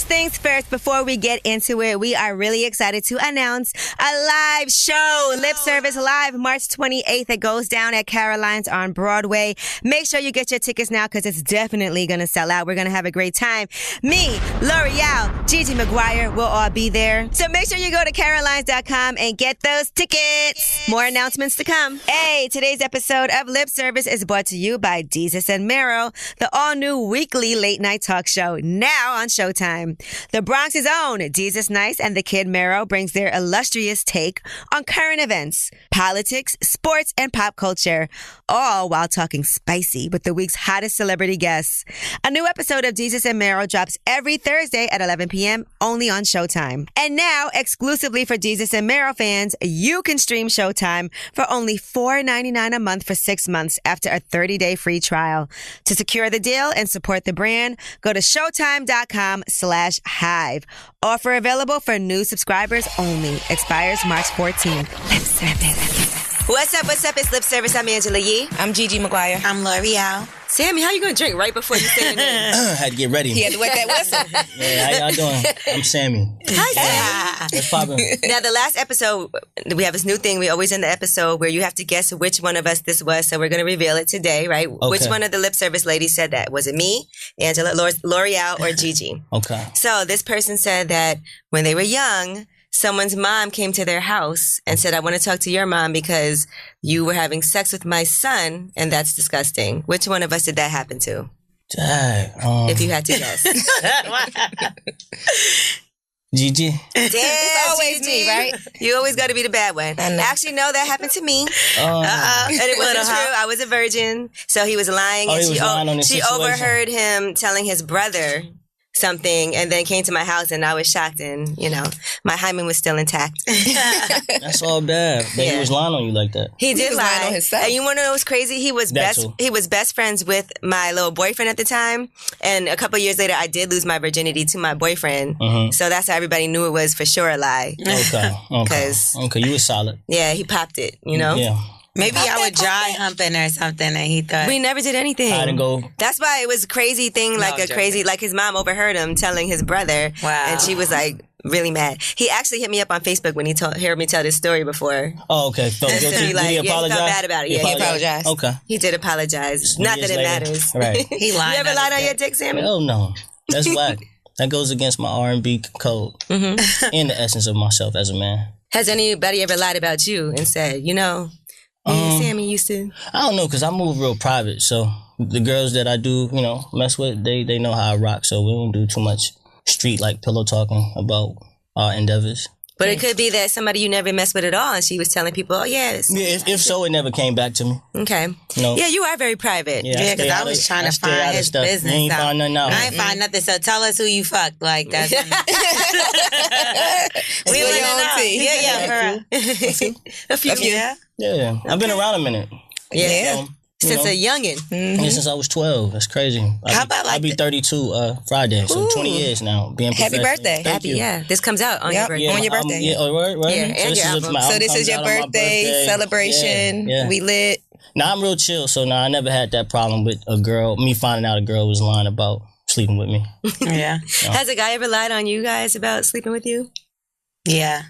First things first, before we get into it, we are really excited to announce a live show, Lip Service Live, March 28th. It goes down at Caroline's on Broadway. Make sure you get your tickets now because it's definitely going to sell out. We're going to have a great time. Me, L'Oreal, Gigi McGuire will all be there. So make sure you go to carolines.com and get those tickets. More announcements to come. Hey, today's episode of Lip Service is brought to you by Jesus and Mero, the all-new weekly late-night talk show, now on Showtime. The Bronx's own Jesus Nice and the Kid Mero brings their illustrious take on current events, politics, sports, and pop culture, all while talking spicy with the week's hottest celebrity guests. A new episode of Jesus and Mero drops every Thursday at 11 p.m. only on Showtime. And now, exclusively for Jesus and Mero fans, you can stream Showtime for only $4.99 a month for 6 months after a 30-day free trial. To secure the deal and support the brand, go to showtime.com/Hive. Offer available for new subscribers only. Expires March 14th. Lip Service. What's up? It's Lip Service. I'm Angela Yee. I'm Gigi McGuire. I'm L'Oreal. Sammie, how you going to drink right before you say your name? Had to get ready. He had to wet that whistle. Yeah, how y'all doing? I'm Sammie. Hi, Sammie. What's poppin'? Now, the last episode, we have this new thing. We always end the episode where you have to guess which one of us this was. So we're going to reveal it today, right? Okay. Which one of the Lip Service ladies said that? Was it me, Angela, L'Oreal, or Gigi? Okay. So this person said that when they were young, someone's mom came to their house and said, I want to talk to your mom because you were having sex with my son, and that's disgusting. Which one of us did that happen to? If you had to guess. Gigi. Damn, It's always Gigi. me, right? You always got to be the bad one. Actually, no, that happened to me. And it wasn't true. I was a virgin. So he was lying. Oh, and he was lying on the she situation. overheard him telling his brother something and then came to my house and I was shocked and, my hymen was still intact. That's all bad. But he was lying on you like that. He did was lie. lying on himself. And you want to know what's crazy? He was best friends with my little boyfriend at the time. And a couple of years later, I did lose my virginity to my boyfriend. Mm-hmm. So that's how everybody knew it was for sure a lie. Okay. You was solid. Yeah, he popped it, Yeah. Maybe I was dry humping or something and he thought. We never did anything. I didn't go. That's why it was a crazy thing, like his mom overheard him telling his brother. Wow. And she was like really mad. He actually hit me up on Facebook when he heard me tell this story before. Oh, okay. So, And so did he apologize? he felt bad about it. Yeah, he apologized. Okay. He did apologize. Not that it matters. Right. He lied. You ever lied on your dick, Sammie? Hell no. That's whack. That goes against my R&B code and the essence of myself as a man. Has anybody ever lied about you and said, me and Sammie used to? I don't know, because I move real private. So the girls that I do, mess with, they know how I rock. So we don't do too much street like pillow talking about our endeavors. But it could be that somebody you never messed with at all and she was telling people, oh, yes. Yeah, if so, it never came back to me. Okay. No. Yeah, you are very private. Yeah, because I was trying to find his business You ain't out. find nothing out. I ain't find nothing, so tell us who you fucked. Like, that's... We your want to own know. tea. Yeah, A few. Yeah, I've been around a minute. Yeah. So, Since a youngin'. Yeah, since I was 12. That's crazy. I'll be 32 Friday, so 20 years now. Being Happy birthday. Thank you. Yeah. This comes out on your birthday. on your birthday. Right. Yeah, and your album. So this is your birthday celebration. Yeah. We lit. Now I'm real chill, so I never had that problem with me finding out a girl was lying about sleeping with me. Yeah. Has a guy ever lied on you guys about sleeping with you? Yeah.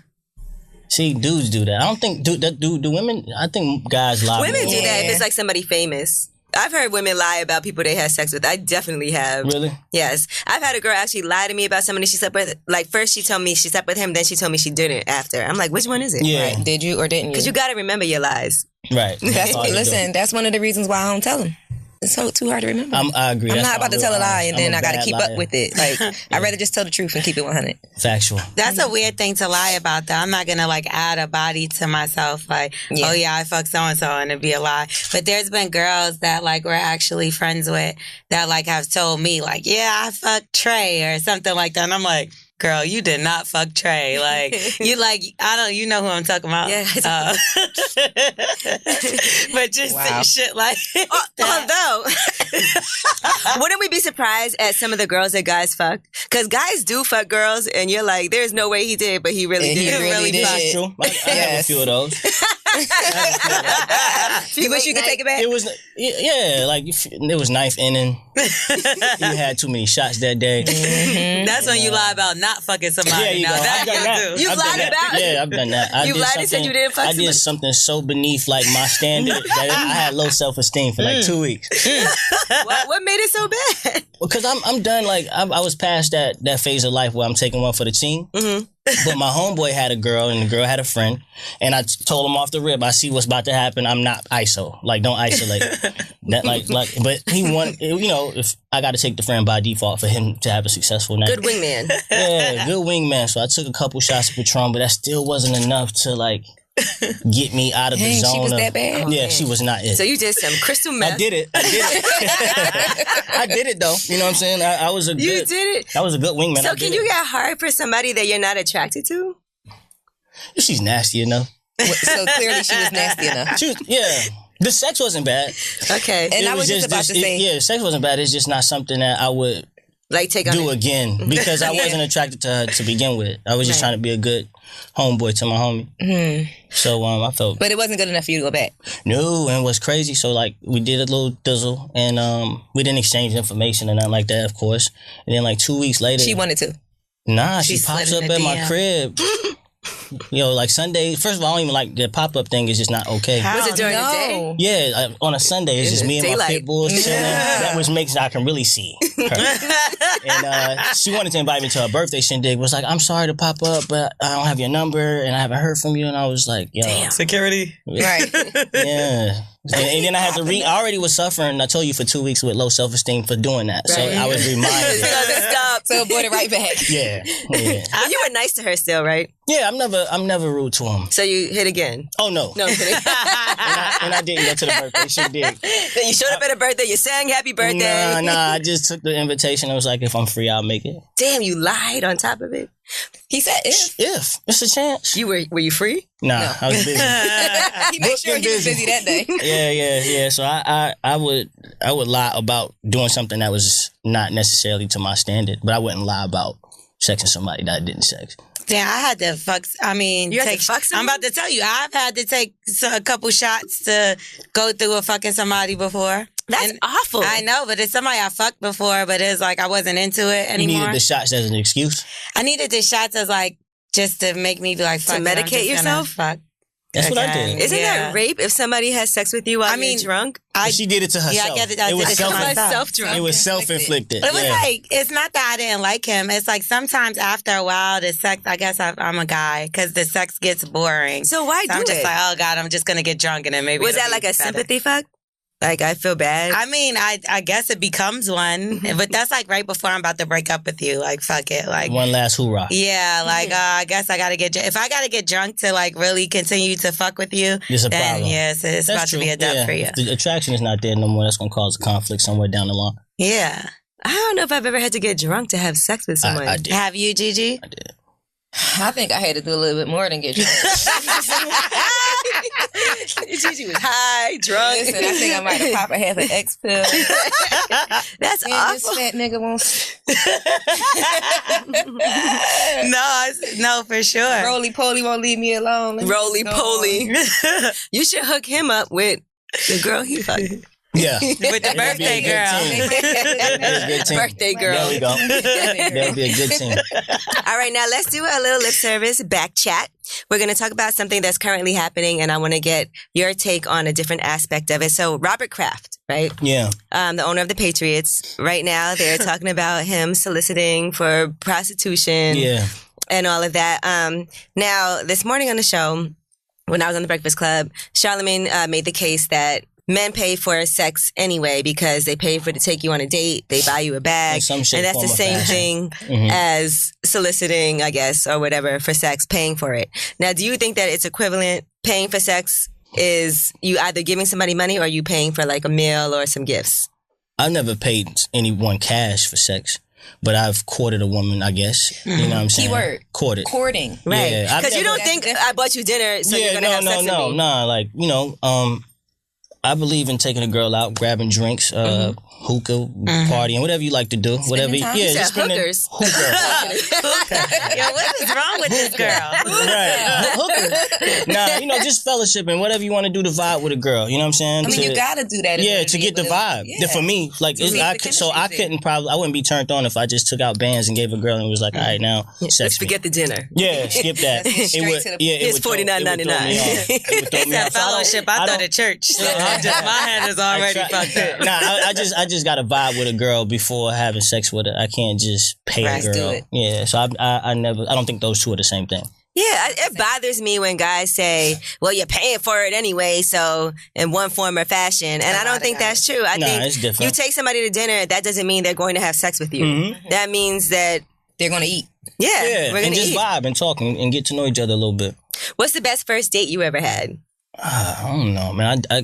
See, dudes do that. I don't think do women. I think guys lie. Women do more. that if it's like somebody famous. I've heard women lie about people they had sex with. I definitely have. Really? Yes. I've had a girl actually lie to me about somebody she slept with. Like, first she told me she slept with him, then she told me she didn't after. I'm like, which one is it? Yeah. Right. Did you or didn't you? Because you got to remember your lies. Right. Listen, that's one of the reasons why I don't tell them. It's so too hard to remember. I agree. I'm That's not why about to tell a lie and I'm then a I got to bad keep liar. up with it. Like, I'd rather just tell the truth and keep it 100. Factual. That's a weird thing to lie about, though. I'm not going to, add a body to myself. Oh, yeah, I fucked so-and-so, and it'd be a lie. But there's been girls that, we're actually friends with that, have told me, yeah, I fucked Trey or something like that. And I'm like, girl, you did not fuck Trey. You know who I'm talking about. Yeah. But just shit like that. Although, wouldn't we be surprised at some of the girls that guys fuck? Because guys do fuck girls, and you're like, there's no way he did, but he really did. He really did. That's true. I have a few of those. You wish you could take it back? It was, it was ninth inning. You had too many shots that day. That's when you lie about not fucking somebody. Yeah, you now go. that I've done that. You lied about it? Yeah, I've done that. You lied and said you didn't fuck I did something so beneath like my standard that I had low self-esteem for like 2 weeks. What made it so bad? Because I'm done. Like I was past that phase of life where I'm taking one for the team. But my homeboy had a girl and the girl had a friend, and I told him off the rip, I see what's about to happen. I'm not ISO. Like, don't isolate. But he wanted, if I got to take the friend by default for him to have a successful night. Good wingman. Yeah, good wingman. So I took a couple shots of Patron, but that still wasn't enough to like get me out of the zone. She was that bad? Yeah, she was not it. So you did some crystal meth. I did it. I did it though. You know what I'm saying? I was a good. You did it. I was a good wingman. So can you get hard for somebody that you're not attracted to? She's nasty enough. So clearly she was nasty enough. The sex wasn't bad. Okay. And I was just about to say. The sex wasn't bad. It's just not something that I would like take on do again because I wasn't attracted to her to begin with. I was just trying to be a good homeboy to my homie. So I felt. But it wasn't good enough for you to go back. No, and it was crazy. So like we did a little dizzle, and we didn't exchange information and nothing like that, of course. And then like 2 weeks later, She wanted to. Nah, she pops up at my crib. Like Sunday. First of all, I don't even like the pop-up thing. Is just not okay. Was it during the day? Yeah, on a Sunday, it's just me and my pit bulls chilling. That which makes I can really see her. And she wanted to invite me to her birthday shindig. Was like, I'm sorry to pop up, but I don't have your number and I haven't heard from you. And I was like, yo, damn. Security. Right. Yeah. And then I had to I already was suffering, I told you, for 2 weeks with low self-esteem for doing that. So I was reminded. So it brought it right back. Yeah. But you were nice to her still, right? Yeah, I'm never rude to him. So you hit again? Oh, no. No, I'm kidding. and I didn't go to the birthday. She did. Then you showed up at a birthday, you sang happy birthday. Nah, I just took the invitation. I was like, if I'm free, I'll make it. Damn, you lied on top of it. He said if. If. It's a chance. Were you free? Nah, no. I was busy. He made sure he was busy that day. Yeah. So I would lie about doing something that was not necessarily to my standard, but I wouldn't lie about sexing somebody that I didn't sex. Damn, I had to fuck. I mean, you had to fuck someone? I'm about to tell you, I've had to take a couple shots to go through a fucking somebody before. That's awful. I know, but it's somebody I fucked before, but it's like I wasn't into it anymore. You needed the shots as an excuse? I needed the shots as like just to make me be like, fuck to medicate yourself? Fuck. That's what I did. Isn't that rape if somebody has sex with you while you're drunk? She did it to herself. Yeah, I get it. It was self-drunk. It was self-inflicted. It was like, it's not that I didn't like him. It's like sometimes after a while, the sex, I guess I'm a guy, because the sex gets boring. So why do it? I'm just like, oh God, I'm just going to get drunk and then maybe. Was that like a sympathy fuck? Like, I feel bad? I mean, I guess it becomes one, but that's like right before I'm about to break up with you. Like, fuck it. Like, one last hoorah. Yeah, like, I guess I got to get, if I got to get drunk to like really continue to fuck with you, it's a then problem. Yes, it's about to be a dub for you. If the attraction is not there no more, that's going to cause a conflict somewhere down the line. Yeah. I don't know if I've ever had to get drunk to have sex with someone. I did. Have you, Gigi? I did. I think I had to do a little bit more than get drunk. Gigi was high, drunk. Listen, I think I might have popped a half an X pill. That's Man, awful. this fat nigga wants. No, for sure. Roly poly won't leave me alone. Roly poly. You should hook him up with the girl he fucked. Yeah. With the birthday girl. Birthday girl. There we go. That'll be a good team. All right, now let's do a little lip service back chat. We're going to talk about something that's currently happening, and I want to get your take on a different aspect of it. So Robert Kraft, right? Yeah. The owner of the Patriots. Right now, they're talking about him soliciting for prostitution and all of that. Now, this morning on the show, when I was on the Breakfast Club, Charlemagne made the case that men pay for sex anyway because they pay to take you on a date, they buy you a bag, and that's the same thing as soliciting, I guess, or whatever, for sex, paying for it. Now, do you think that it's equivalent? Paying for sex is you either giving somebody money or you paying for like a meal or some gifts? I've never paid anyone cash for sex. But I've courted a woman, I guess. You know what I'm saying? Keyword. Courted. Courting. Right. Because you don't think I bought you dinner, so you're going to have sex with me. Nah. Like, I believe in taking a girl out, grabbing drinks, hookah, partying, whatever you like to do. Whatever. time. Yeah, You just said spending hookers. Yo, what is wrong with this girl? Right. Hookah. Nah, you know, just fellowshipping, whatever you want to do to vibe with a girl. You know what I'm saying? I mean, you gotta do that. Yeah, to get the vibe. Yeah. For me, like, I couldn't probably, I wouldn't be turned on if I just took out bands and gave a girl and was like, all right, now, Let's sex me. forget the dinner. Yeah, skip that. Straight to the point. It's $49.99. It's that fellowship. I thought at church. So my head is already fucked up. Nah, I just got to vibe with a girl before having sex with her. I can't just pay a girl. do it. Yeah, so I don't think those two are the same thing. Yeah, it bothers me when guys say, well, you're paying for it anyway, so in one form or fashion. And I don't think that's true. I think it's different. you take somebody to dinner, that doesn't mean they're going to have sex with you. Mm-hmm. That means that they're going to eat. Yeah, we're going to eat. just vibe and talk and get to know each other a little bit. What's the best first date you ever had? I don't know, man. I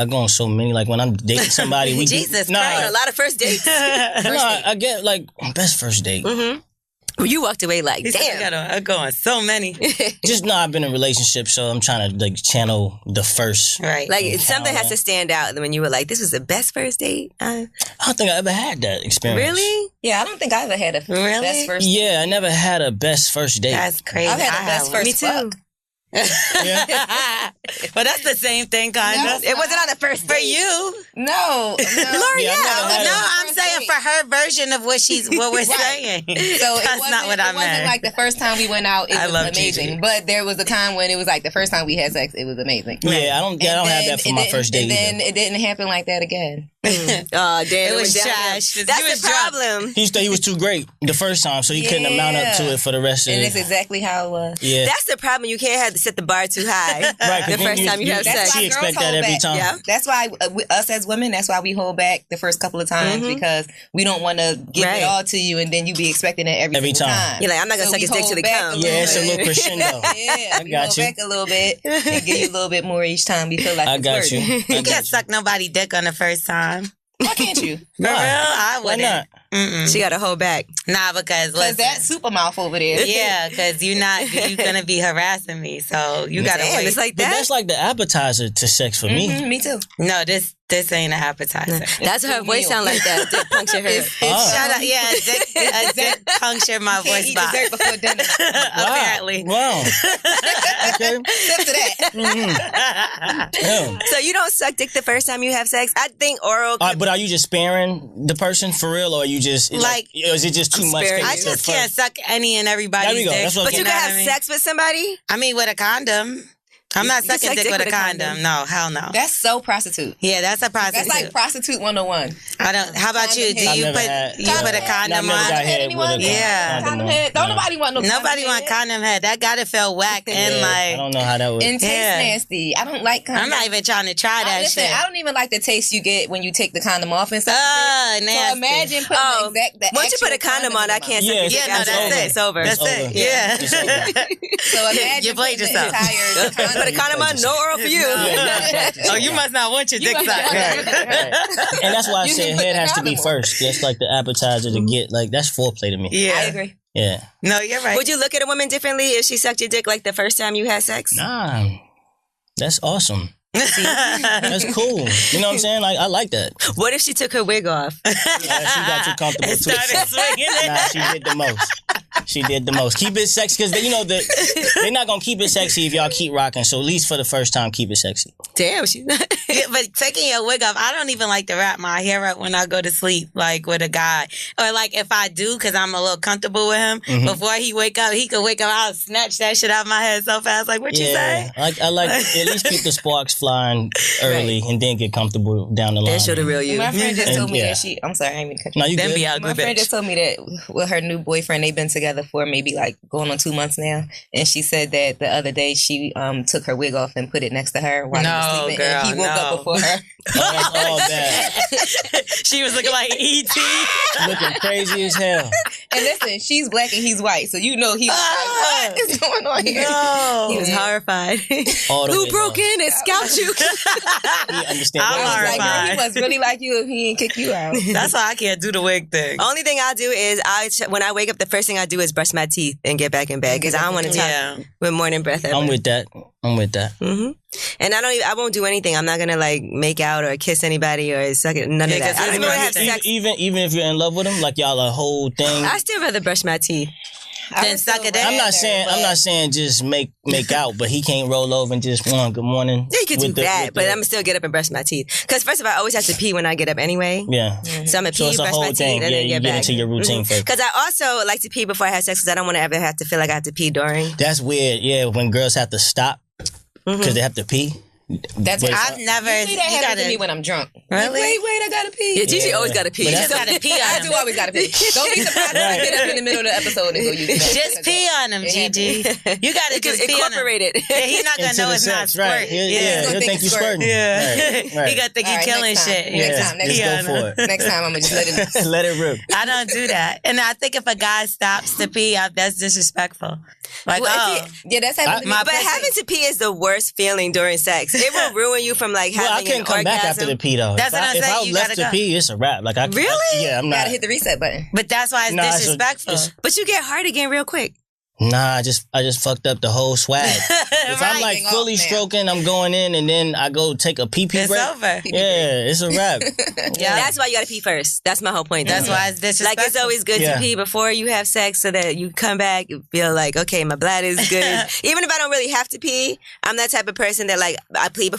go on so many. Like when I'm dating somebody, we Jesus Christ, a lot of first dates. I get like best first date. Mm-hmm. Well, you walked away like, damn. I go on so many. I've been in a relationship, so I'm trying to like channel the first. Right. Like something has to stand out when you were like, this was the best first date. I don't think I ever had that experience. Really? Yeah, I don't think I ever had a best first date. Yeah, I never had a best first date. That's crazy. I've had a best first Me too. fuck. Yeah. But that's the same thing, kind of. It wasn't on the first date. For you. No. L'Oreal. I'm saying for her version of what we're saying. So that's not what I meant. It wasn't like the first time we went out, it was amazing. Gigi. But there was a time when it was like the first time we had sex, it was amazing. Yeah, I don't have that for my first date. And then it didn't happen like that again. Oh, damn. It was trash. That's the problem. He was too great the first time, so he couldn't amount up to it for the rest of it. And that's exactly how it was. Yeah. That's the problem. You can't have to set the bar too high. Right, the first time you have sex. She expect that every time. Yeah. That's why us as women, that's why we hold back the first couple of times because we don't want to give it all to you and then you be expecting it every time. You're like, I'm not going to suck his dick till he comes. Yeah, it's a little crescendo. Yeah, we hold back a little bit and give you a little bit more each time we feel like it's worth it. You can't suck nobody dick on the first time. Why can't you? For real? I wouldn't. Why not? She got to hold back. Nah, because that super mouth over there. Yeah, because you're gonna be harassing me, so you gotta wait. It's like that. But that's like the appetizer to sex for me. Me too. No, this ain't an appetizer. That's her voice sound like that. Dick puncture her. Shut up. Yeah, a dick puncture my voice box. Dessert before dinner. Apparently. Wow. Okay. Sip to that. So you don't suck dick the first time you have sex? I think oral. But are you just sparing the person for real, or are you just like is it just too much? I just can't suck any and everybody's dick. But you can have sex with somebody? I mean, with a condom. I'm not sucking dick with a condom. No, hell no. That's so prostitute. Yeah, that's a prostitute. That's like prostitute 101. I don't. How about you? Do you put a condom on? Yeah. Condom head. Don't nobody want no. Nobody want condom head. That gotta feel whack and like. I don't know how that would. And taste nasty. I don't like condom. I'm not even trying to try that shit. I don't even like the taste you get when you take the condom off and stuff. Nasty. So imagine putting that. Once you put a condom on, I can't. Yeah, no, that's it. It's over. That's it. Yeah. So imagine you played yourself. Put a condom on. No oral for you. Oh, you must not want your dick sucked. Right. And that's why I said head has to be first. That's like the appetizer to get, like, that's foreplay to me. Yeah. I agree. Yeah. No, you're right. Would you look at a woman differently if she sucked your dick like the first time you had sex? Nah. That's awesome. That's cool. You know what I'm saying? Like, I like that. What if she took her wig off? Yeah, she got too comfortable too. Started swinging it. Nah, she did the most. She did the most. Keep it sexy because they're not gonna keep it sexy if y'all keep rocking. So at least for the first time, keep it sexy. Damn, she's not. Yeah, but taking your wig off, I don't even like to wrap my hair up when I go to sleep, like with a guy. Or like if I do, because I'm a little comfortable with him, before he could wake up, I'll snatch that shit out of my head so fast. Like, what you say? Like I like at least keep the sparks flying early and then get comfortable down the line. That show the real you. My friend just told me that I'm sorry, I didn't mean to cut you. No, you Then good. be ugly, My friend bitch. just told me that with her new boyfriend, they've been together for maybe like going on 2 months now. And she said that the other day she took her wig off and put it next to her while he was sleeping. Girl, and he woke up before her. Oh, that's all bad. She was looking like E.T. Looking crazy as hell. And listen, she's black and he's white. So you know he was like, what is going on here? No. He was horrified. All the Who way broke in and scalped you? He understand. I'm I was like, girl, horrified. he must really like you if he didn't kick you out. That's why I can't do the wig thing. Only thing I'll do is when I wake up, the first thing I do is brush my teeth and get back in bed because I don't want to talk with morning breath. I'm with that. I'm with that. Mm-hmm. And I won't do anything. I'm not gonna like make out or kiss anybody or suck it. None of that. I don't even want to have sex. Even if you're in love with him, like y'all a whole thing. I still rather brush my teeth. Then suck it. I'm not saying just make out, but he can't roll over and just good morning. Yeah, you could do that, but I'm gonna still get up and brush my teeth. Because first of all, I always have to pee when I get up anyway. Yeah. So I'm gonna pee, brush my teeth, and then you get get back. into your routine first. Because I also like to pee before I have sex because I don't want to ever have to feel like I have to pee during. That's weird. Yeah, when girls have to stop because they have to pee. That's I've never. You see that happen to me when I'm drunk. Really? Wait, I gotta pee. Yeah, Gigi always gotta pee. You just gotta pee on I him. do always gotta pee. Don't be surprised if I get up in the middle of the episode and go use that. Just pee on him, Gigi. You gotta just pee on him. Incorporate it. Yeah, he's not gonna know it's not squirt. Right. He'll think you squirting. Yeah. Right. He gonna think you killing shit. Next time. Just go for it. Next time, I'm gonna just let it. Let it rip. I don't do that. And I think if a guy stops to pee, that's disrespectful. Like, Yeah, that's happened. But having to pee is the worst feeling during sex. It will ruin you from like having I couldn't come back after the pee though. That's what I'm saying. If I You left gotta to go. pee, it's a wrap. Like I'm You not. gotta hit the reset button. But that's why it's disrespectful. But you get hard again real quick. Nah, I just fucked up the whole swag. If I'm like fully stroking, I'm going in, and then I go take a pee break. It's over. Yeah, it's a wrap. Yeah. That's why you gotta pee first. That's my whole point. That's why it's disrespectful. Like it's always good to pee before you have sex so that you come back, you feel like, okay, my bladder is good. Even if I don't really have to pee, I'm that type of person that like I pee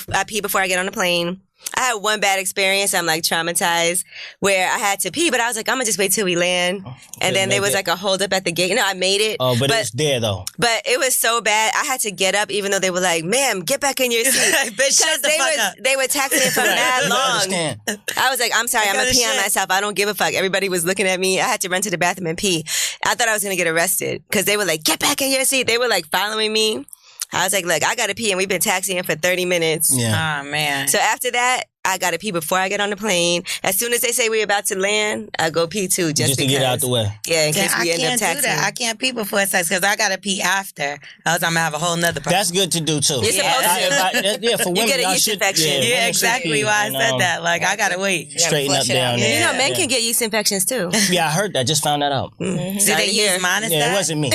before I get on the plane. I had one bad experience. I'm like traumatized where I had to pee, but I was like, I'm gonna just wait till we land. And then there was like a hold up at the gate. You know, I made it. Oh, but it was there though. But it was so bad. I had to get up even though they were like, ma'am, get back in your seat. Bitch, shut the fuck up. They were taxiing for mad long. I was like, I'm sorry, I'm gonna pee on myself. I don't give a fuck. Everybody was looking at me. I had to run to the bathroom and pee. I thought I was gonna get arrested because they were like, get back in your seat. They were like following me. I was like, look, I gotta pee, and we've been taxiing for 30 minutes. Yeah. Oh, man. So after that, I gotta pee before I get on the plane. As soon as they say we're about to land, I go pee too, just to get out the way. Yeah, in case we end up I can't do taxiing. that. I can't pee before sex because I gotta pee after. Else I'm gonna have a whole nother problem. That's good to do too. You're supposed to. For women, get a y'all yeast should. infection. Yeah, exactly why I said that. Like, I gotta wait. Straighten up down there. You know, men can get yeast infections too. Yeah, I heard that. Just found that out. Do they use mine? Yeah, it wasn't me.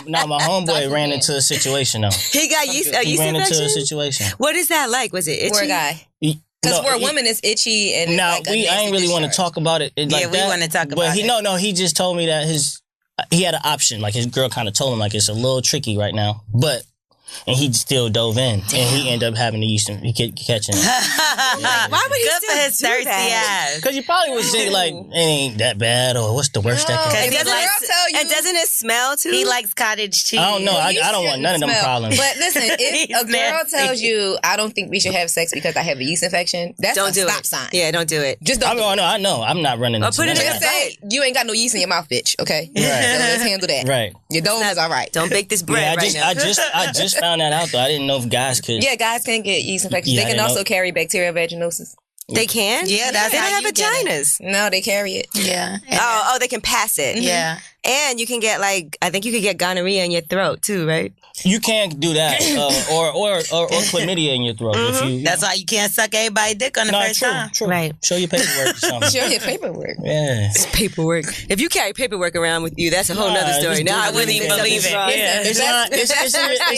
No, my homeboy ran into a situation though. He got yeast He ran into infection? a situation. What is that like? Was it itchy? For a guy. Because for a woman, it's itchy and no, like I ain't really want to talk about it. Yeah, we want to talk about it. But he just told me that he had an option. Like his girl kind of told him like it's a little tricky right now, and he still dove in, and he ended up having the yeast and catching it. Why would he Good still for his do thirsty that? ass. Because you probably would think like it ain't that bad, or what's the worst that can And happen. doesn't it smell too? He likes cottage cheese. I don't know. I don't want none of them problems. But listen, if a girl nasty. tells you, I don't think we should have sex because I have a yeast infection, that's don't a do stop it. sign. Yeah, don't do it. Just don't. I know. I'm not running into put it none in of Just that. say you ain't got no yeast in your mouth, bitch. Okay, Right. So let's handle that. Right. Your dome is all right. Don't bake this bread Yeah, right now. I just found that out though. I didn't know if guys could. Yeah, guys can get yeast infections. Yeah, They I can didn't also know. carry bacterial vaginosis. They can? Yeah, that's They how don't have you get it. vaginas. No, they carry it. Yeah. Oh, they can pass it. Yeah. And you can get I think you could get gonorrhea in your throat too, right? You can't do that, or chlamydia in your throat. If you, That's why you can't suck everybody's dick on the first time. True. Right. Show your paperwork or something. Show your paperwork. Yeah. Paperwork. If you carry paperwork around with you, that's a whole nother story. just Now do I it. wouldn't even Believe believe it. it. Yeah. It's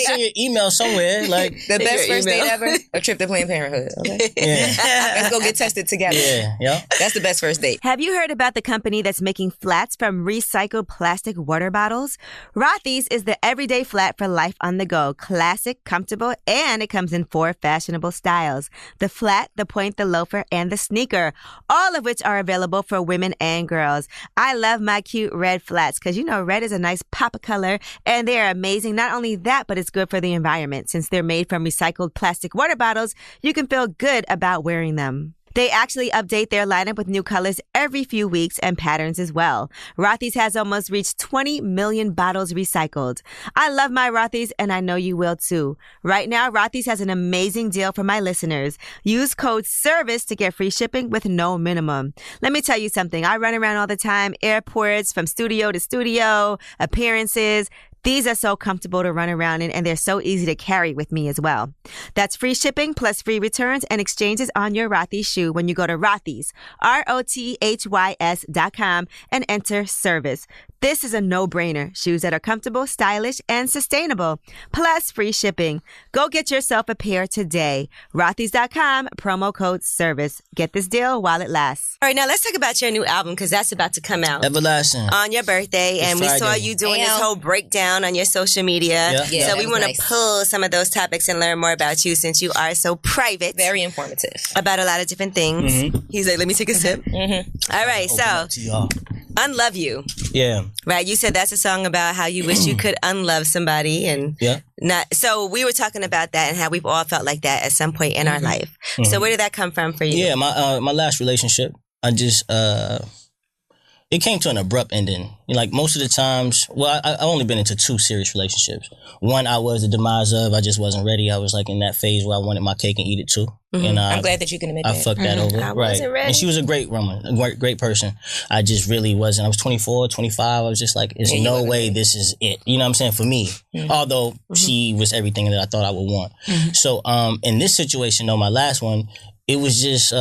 in your email somewhere. Like The best your first date email. ever, a trip to Planned Parenthood. Okay, yeah, let's go get tested together. yeah. That's the best first date. Have you heard about the company that's making flats from recycled plastic water bottles? Rothy's is the everyday flat for life on the go. Classic, comfortable, and it comes in 4 fashionable styles. The flat, the point, the loafer, and the sneaker. All of which are available for women and girls. I love my cute red flats because, you know, red is a nice pop of color and they are amazing. Not only that, but it's good for the environment. Since they're made from recycled plastic water bottles, you can feel good about wearing them. They actually update their lineup with new colors every few weeks and patterns as well. Rothy's has almost reached 20 million bottles recycled. I love my Rothy's and I know you will too. Right now, Rothy's has an amazing deal for my listeners. Use code SERVICE to get free shipping with no minimum. Let me tell you something. I run around all the time, airports, from studio to studio, appearances. These are so comfortable to run around in, and they're so easy to carry with me as well. That's free shipping plus free returns and exchanges on your Rothy's shoe when you go to Rothy's, ROTHYS.com, and enter SERVICE. This is a no-brainer. Shoes that are comfortable, stylish, and sustainable. Plus free shipping. Go get yourself a pair today. Rothy's.com, promo code SERVICE. Get this deal while it lasts. All right, now let's talk about your new album because that's about to come out. Everlasting. On your birthday. It's and Friday. We saw you doing this whole breakdown on your social media. Yeah. Yeah, so we want to pull some of those topics and learn more about you since you are so private. Very informative. About a lot of different things. Mm-hmm. He's like, let me take a sip. Mm-hmm. All right, Open up to y'all. Unlove You. Yeah. Right, you said that's a song about how you wish you could unlove somebody and not. So we were talking about that and how we've all felt like that at some point in our life. So where did that come from for you? Yeah, my last relationship, I just it came to an abrupt ending. Like most of the times, well, I only been into 2 serious relationships. One I was the demise of. I just wasn't ready. I was like in that phase where I wanted my cake and eat it too. And I'm glad that you can admit I that. fucked that over. I wasn't ready. And she was a great woman, a great person. I just really wasn't. I was 24, 25. I was just like, there's no way this is it. You know what I'm saying? For me. Although she was everything that I thought I would want. So in this situation though, my last one, it was just,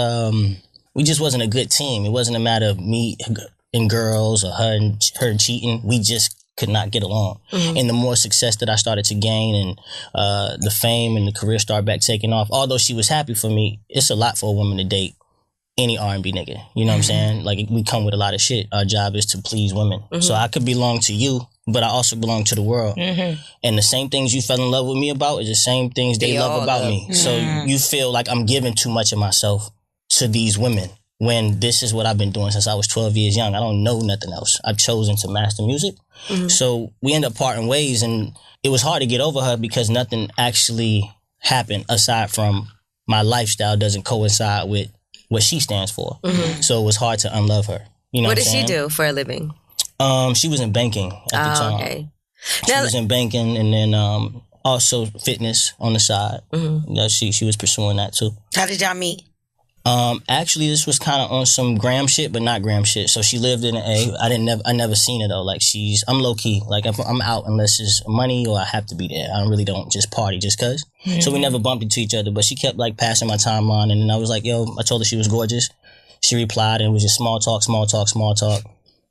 we just wasn't a good team. It wasn't a matter of me and girls or her cheating. We just could not get along. And the more success that I started to gain and the fame and the career started back taking off, although she was happy for me, it's a lot for a woman to date any R&B nigga. You know what I'm saying? Like we come with a lot of shit. Our job is to please women. So I could belong to you, but I also belong to the world. And the same things you fell in love with me about is the same things they love about me. So you feel like I'm giving too much of myself to these women. When this is what I've been doing since I was 12 years young. I don't know nothing else. I've chosen to master music. So we end up parting ways, and it was hard to get over her because nothing actually happened aside from my lifestyle doesn't coincide with what she stands for. So it was hard to unlove her. You know what does she do for a living? She was in banking at the time. Okay. She was in banking and then also fitness on the side. She was pursuing that too. How did y'all meet? Actually, this was kind of on some gram shit, but not gram shit. So she lived in an A. I never seen her though. Like I'm low key. Like if I'm out unless it's money or I have to be there. I really don't just party just cause. So we never bumped into each other. But she kept like passing my timeline, and then I was like, yo, I told her she was gorgeous. She replied, and it was just small talk.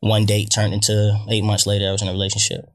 One date turned into 8 months later. I was in a relationship.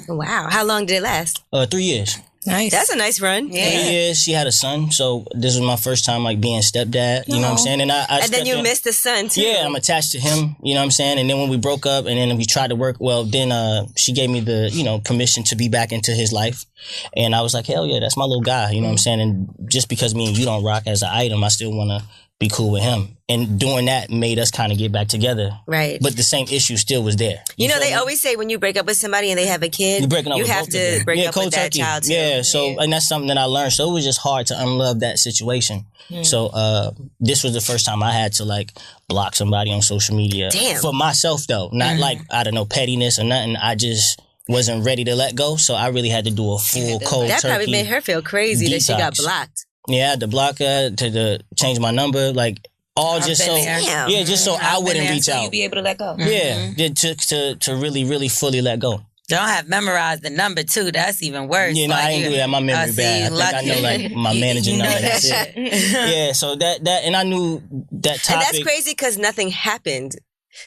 Wow, how long did it last? 3 years. Nice. That's a nice run. Yeah. 3 years. She had a son, so this was my first time like being stepdad. You know what I'm saying? And and then you missed the son too. Yeah, I'm attached to him. You know what I'm saying? And then when we broke up, and then we tried to work. Well, then she gave me the permission to be back into his life, and I was like, hell yeah, that's my little guy. You know what I'm saying? And just because me and you don't rock as an item, I still want to be cool with him. And doing that made us kind of get back together. Right. But the same issue still was there. You know, they always say when you break up with somebody and they have a kid, you have to break up with that child too. Yeah, so and that's something that I learned. So it was just hard to unlove that situation. So this was the first time I had to like block somebody on social media. Damn. For myself though. Not like out of no pettiness or nothing. I just wasn't ready to let go. So I really had to do a full cold That turkey. probably made her feel crazy that she got detox. blocked. Yeah, I had to block her, to change my number, like all just so just so I wouldn't reach out. You be able to let go. Yeah, to really, really fully let go. Don't have memorized the number too. That's even worse. Yeah, no, I ain't do that. My memory bad. I think I know like my manager number. That's it. Yeah, so that and I knew that topic. And that's crazy because nothing happened.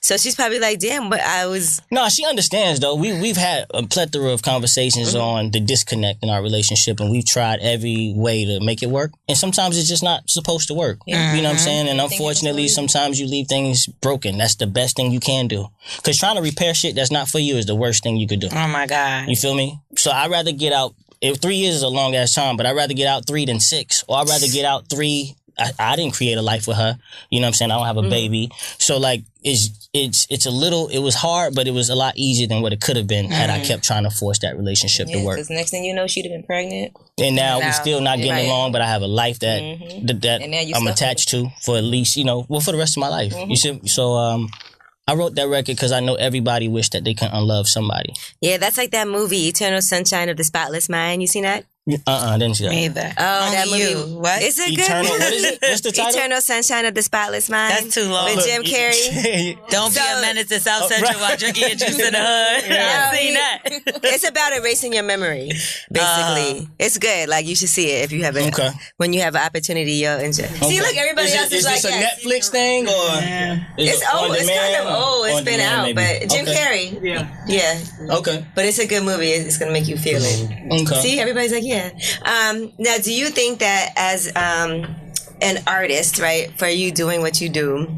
So she's probably like, damn, but I was... No, she understands, though. We've had a plethora of conversations on the disconnect in our relationship, and we've tried every way to make it work. And sometimes it's just not supposed to work. You know what I'm saying? And unfortunately, sometimes you leave things broken. That's the best thing you can do. Because trying to repair shit that's not for you is the worst thing you could do. Oh, my God. You feel me? So I'd rather get out... If 3 years is a long-ass time, but I'd rather get out 3 than 6. Or I'd rather get out 3... I didn't create a life with her. You know what I'm saying? I don't have a baby. So like it's a little, it was hard, but it was a lot easier than what it could have been had I kept trying to force that relationship to work. Because next thing you know, she'd have been pregnant. And now we're still not getting along, but I have a life that I'm attached to for at least, for the rest of my life. You see? So I wrote that record because I know everybody wished that they could unlove somebody. Yeah, that's like that movie, Eternal Sunshine of the Spotless Mind. You seen that? Didn't see that. Me either. Oh, that Only movie. You. What? Is it Eternal, good? what is it? What's the title? Eternal Sunshine of the Spotless Mind. That's too long. With Jim Carrey. Don't be a menace to South Central while drinking your juice in the hood. Yeah. I've seen that. It's about erasing your memory, basically. It's good. Like, you should see it if you have it. Okay. When you have an opportunity, you'll enjoy. See, look, everybody else is like, this a Netflix thing or? It's old. It's kind of old. It's been out, maybe. but Jim Carrey. Yeah. Okay. But it's a good movie. It's gonna make you feel it. Okay. See, everybody's like, yeah. Now, do you think that as an artist, right, for you doing what you do,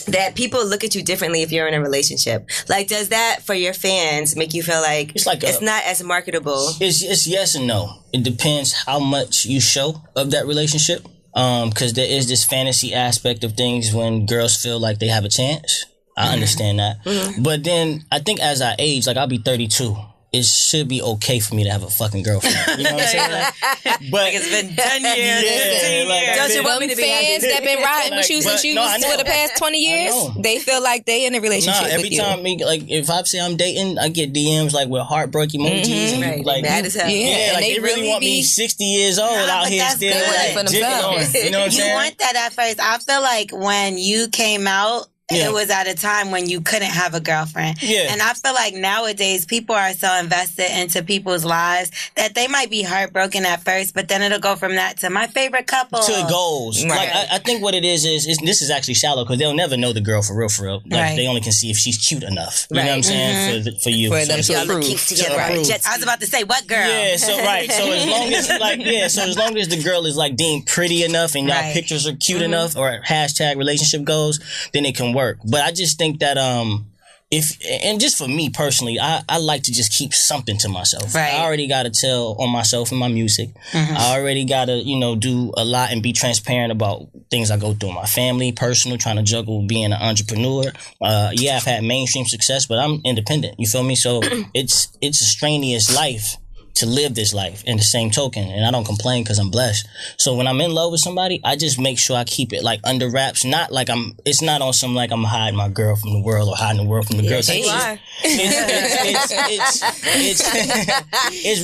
that people look at you differently if you're in a relationship? Like, does that for your fans make you feel like it's not as marketable? It's yes and no. It depends how much you show of that relationship. Because there is this fantasy aspect of things when girls feel like they have a chance. I understand that. Mm-hmm. But then I think as I age, like I'll be 32. It should be okay for me to have a fucking girlfriend. You know what I'm saying? But it's been 10 years. Don't you want me to be fans that been riding with you since you was for the past 20 years? They feel like they in a relationship with you. Every time, like if I say I'm dating, I get DMs like with heartbreak emojis and like mad as hell. Yeah, like they really want me 60 years old out here still like jigging on. You know what I'm saying? You want that at first. I feel like when you came out, it was at a time when you couldn't have a girlfriend. Yeah. And I feel like nowadays people are so invested into people's lives that they might be heartbroken at first, but then it'll go from that to my favorite couple. To goals. Right. Like, I think what it is this is actually shallow because they'll never know the girl for real. Like, they only can see if she's cute enough. You know what I'm saying? For you. For them to look cute together. I was about to say, what girl? Yeah, so as long as the girl is like deemed pretty enough and y'all pictures are cute enough or hashtag relationship goals, then it can work. But I just think that and just for me personally, I like to just keep something to myself. Right. I already got to tell on myself and my music. I already got to, do a lot and be transparent about things I go through in my family, personal, trying to juggle being an entrepreneur. I've had mainstream success, but I'm independent. You feel me? So it's a strenuous life to live this life in the same token, and I don't complain because I'm blessed. So when I'm in love with somebody, I just make sure I keep it like under wraps, not like it's not on some like I'm hiding my girl from the world or hiding the world from the girl. It's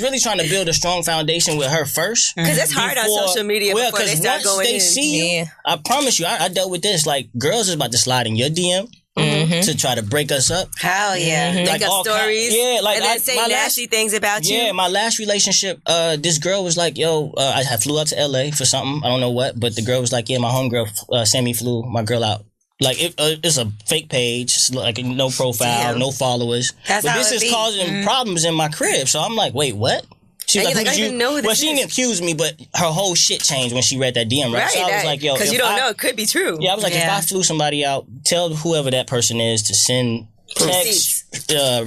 really trying to build a strong foundation with her first. Because it's hard on social media before they start going in. See you, I promise you, I dealt with this. Like, girls is about to slide in your DM. To try to break us up. Hell yeah. Like make up stories. And then say nasty things about you. Yeah, my last relationship, this girl was like, I flew out to LA for something. I don't know what, but the girl was like, my homegirl, Sammie, flew my girl out. Like, it's a fake page, like no profile, no followers. But this is causing problems in my crib. So I'm like, wait, what? She was like, I didn't know this. Well, she didn't accuse me, but her whole shit changed when she read that DM, right? So I was like, because you don't know, it could be true. Yeah, I was like, if I flew somebody out, tell whoever that person is to send text,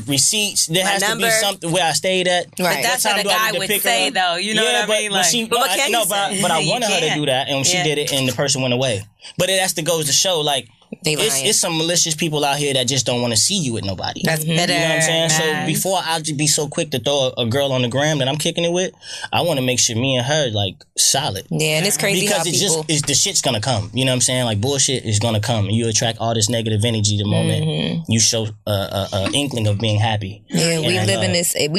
receipts. There has to be something where I stayed at. Right. But that's what a guy would say, though. You know what I mean? But I wanted her to do that, and she did it, and the person went away. But it has to go to show, like, it's some malicious people out here that just don't want to see you with nobody. That's better. You know what I'm saying? So before I just be so quick to throw a girl on the gram that I'm kicking it with, I want to make sure me and her like solid. Yeah, and it's crazy because how the shit's gonna come. You know what I'm saying? Like, bullshit is gonna come, and you attract all this negative energy the moment you show a inkling of being happy. Yeah, we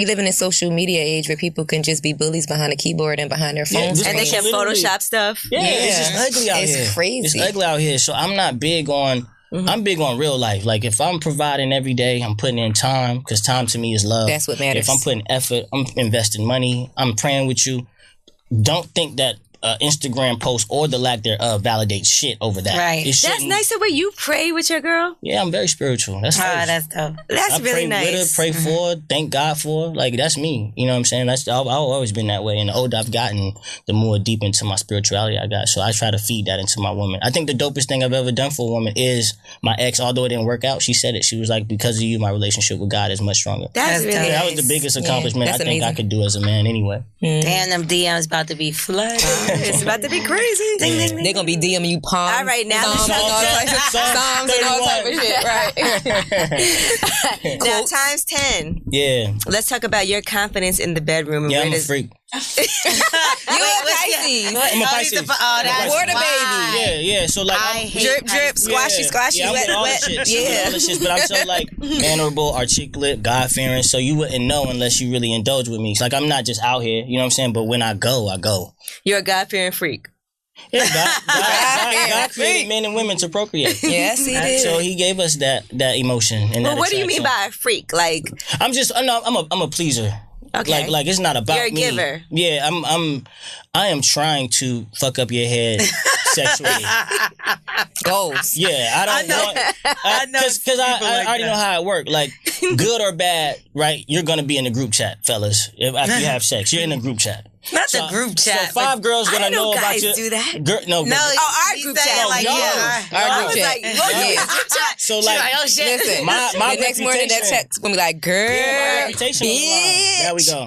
live in this social media age where people can just be bullies behind a keyboard and behind their phones, and they can Photoshop stuff. Yeah, it's just ugly out here. It's crazy. It's ugly out here. So I'm not big on. I'm big on real life. Like, if I'm providing every day, I'm putting in time, because time to me is love. That's what matters. If I'm putting effort, I'm investing money, I'm praying with you. Don't think that Instagram post or the lack thereof validates shit over that. Right. That's nice the way you pray with your girl. Yeah, I'm very spiritual. That's that's dope. That's really nice. I pray with her, pray for her, thank God for her. Like, that's me. You know what I'm saying? I've always been that way. And the older I've gotten, the more deep into my spirituality I got. So I try to feed that into my woman. I think the dopest thing I've ever done for a woman is my ex, although it didn't work out, she said it. She was like, because of you, my relationship with God is much stronger. That's really nice. That was the biggest accomplishment I think I could do as a man anyway. Damn, them DMs about to be flooded. It's about to be crazy. Ding, ding, ding. They're going to be DMing you palms. All right, now songs and all type of shit, right? Now, times 10. Yeah. Let's talk about your confidence in the bedroom. Yeah, I'm a freak. You a Pisces. I'm a Pisces. That's Water why. baby. Yeah. So like, I I'm, hate Drip, drip, Pisces. squashy, I'm wet, with all wet. the shits. Yeah. I'm with all the shits, but I'm so like mannerable, articulate, God-fearing. So you wouldn't know unless you really indulge with me. It's like I'm not just out here, you know what I'm saying? But when I go, I go. You're a God-fearing freak. Yeah, God created men and women to procreate. Yes, he did. So he gave us that emotion. And Well, that what do you mean attraction. by a freak? Like, I'm a pleaser. Okay. Like it's not about You're a me. giver. Yeah, I am trying to fuck up your head sexually. Goals. Yeah, I know because I already know how it works. Like, good or bad, right? You're gonna be in the group chat, fellas. After you have sex, you're in the group chat. Not the group chat. So 5 girls gonna I know know about guys you. do that. No, our he group said chat. like, No, yeah. Our I group was chat. like, group chat. So She's like, like, oh shit. Listen, my the next morning that reputation- text gonna be like, girl, my reputation on the line. There we go. I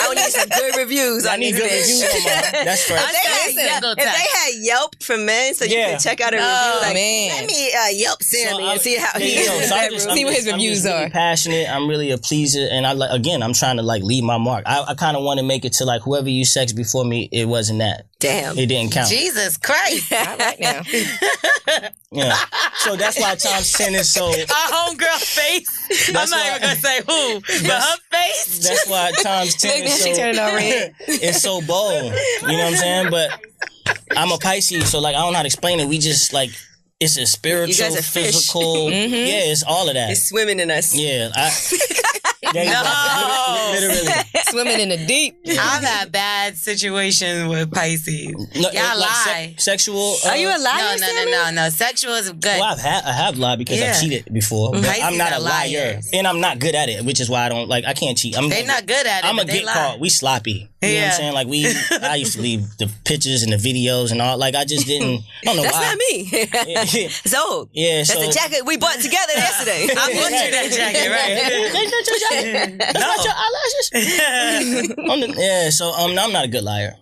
would need some good reviews I on need this good bitch. reviews on mine. That's first. If they had Yelp for men, so you Yeah. can check out a review, like, man. let me Yelp Sammie and see how he Yeah, is. so in that See what his room. reviews really are. passionate. I'm really a pleaser, and I'm trying to like leave my mark. I kind of want to make it to like whoever you sex before me, it wasn't that. Damn. It didn't count. Jesus Christ. All right now. Yeah. So that's why times 10 is so. Our homegirl face. I'm not even gonna say who, but her face. That's why times 10 Look, is now she so. turning all red. It's so bold. You know what I'm saying? But I'm a Pisces, so like I don't know how to explain it. We just like it's a spiritual, You guys are fish. physical. Yeah, it's all of that. It's swimming in us. Yeah. Literally. Swimming in the deep. I've had bad situations with Pisces. No, Y'all lie. Sexual. Are you a liar, Sammie? No. Sexual is good. Well, I have lied because Yeah. I've cheated before, but Pisces I'm not are a liar, liars. and I'm not good at it, which is why I can't cheat. They not good at it, I'm but a they get lie. caught. We sloppy. You know what I'm Yeah. saying? Like I used to leave the pictures and the videos and all. Like I just didn't. I don't know That's why. not me. It's old. Yeah, That's so the jacket we bought together yesterday. I bought you that jacket, right? That's not your eyelashes. Yeah, so no, I'm not a good liar.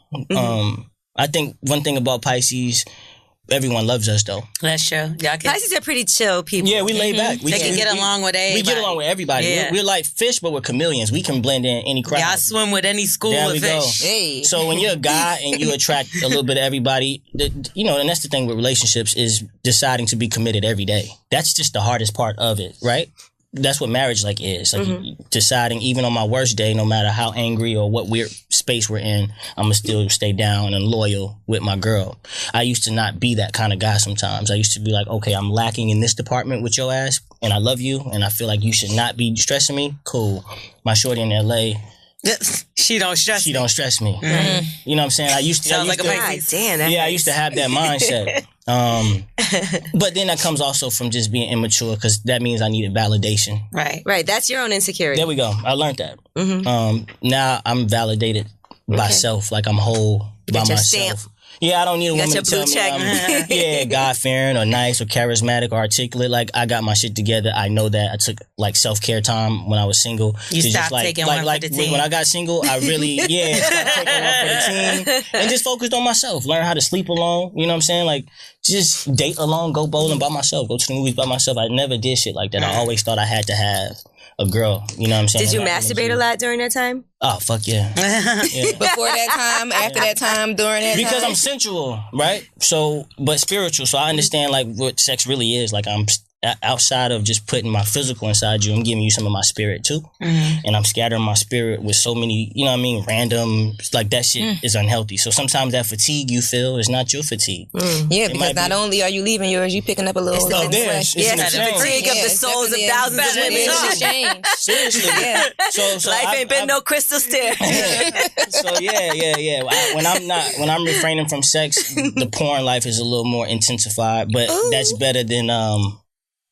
I think one thing about Pisces, everyone loves us though. That's true. Y'all can, Pisces are pretty chill people. Yeah, we lay back. they can get along with everybody. We get along with everybody. Yeah. We're like fish, but we're chameleons. We can blend in any crowd. Y'all swim with any school There of we go. fish. Hey. So when you're a guy and you attract a little bit of everybody, and that's the thing with relationships is deciding to be committed every day. That's just the hardest part of it, right? That's what marriage like is. Like deciding even on my worst day, no matter how angry or what weird space we're in, I'm gonna still stay down and loyal with my girl. I used to not be that kind of guy sometimes. I used to be like, okay, I'm lacking in this department with your ass and I love you and I feel like you should not be stressing me. Cool. My shorty in LA, She don't stress. she don't stress me. You know what I'm saying? I used to Sounds like a God Pisces. damn. That I used to have that mindset. But then that comes also from just being immature because that means I needed validation. Right. Right. That's your own insecurity. There we go. I learned that. Now I'm validated by self, like I'm whole by Get your myself. stamp. Yeah, I don't need a Got woman your to tell blue me I'm God-fearing or nice or charismatic or articulate. Like I got my shit together. I know that. I took like self-care time when I was single. You to stopped just, taking one for the team. When I got single, I really stopped taking one for the team and just focused on myself. Learn how to sleep alone. You know what I'm saying? Like just date alone, go bowling by myself, go to the movies by myself. I never did shit like that. I always thought I had to have a girl. You know what I'm saying? Did you And I- masturbate a lot during that time? Oh, fuck yeah. Before that time, after that time, during that Because time. I'm sensual, right? So, but spiritual. So I understand like what sex really is. Like I'm outside of just putting my physical inside you, I'm giving you some of my spirit too. And I'm scattering my spirit with so many, you know what I mean, random, like that shit is unhealthy. So sometimes that fatigue you feel is not your fatigue. Yeah, It because might not be. only are you leaving yours, you picking up a little. Oh, there. It's Yeah, an the exchange. fatigue of Yeah, the it's souls of definitely thousands of definitely women. an exchange. Seriously. Yeah. So Life ain't been no crystal stair. So yeah. When I'm refraining from sex, the porn life is a little more intensified, but that's better than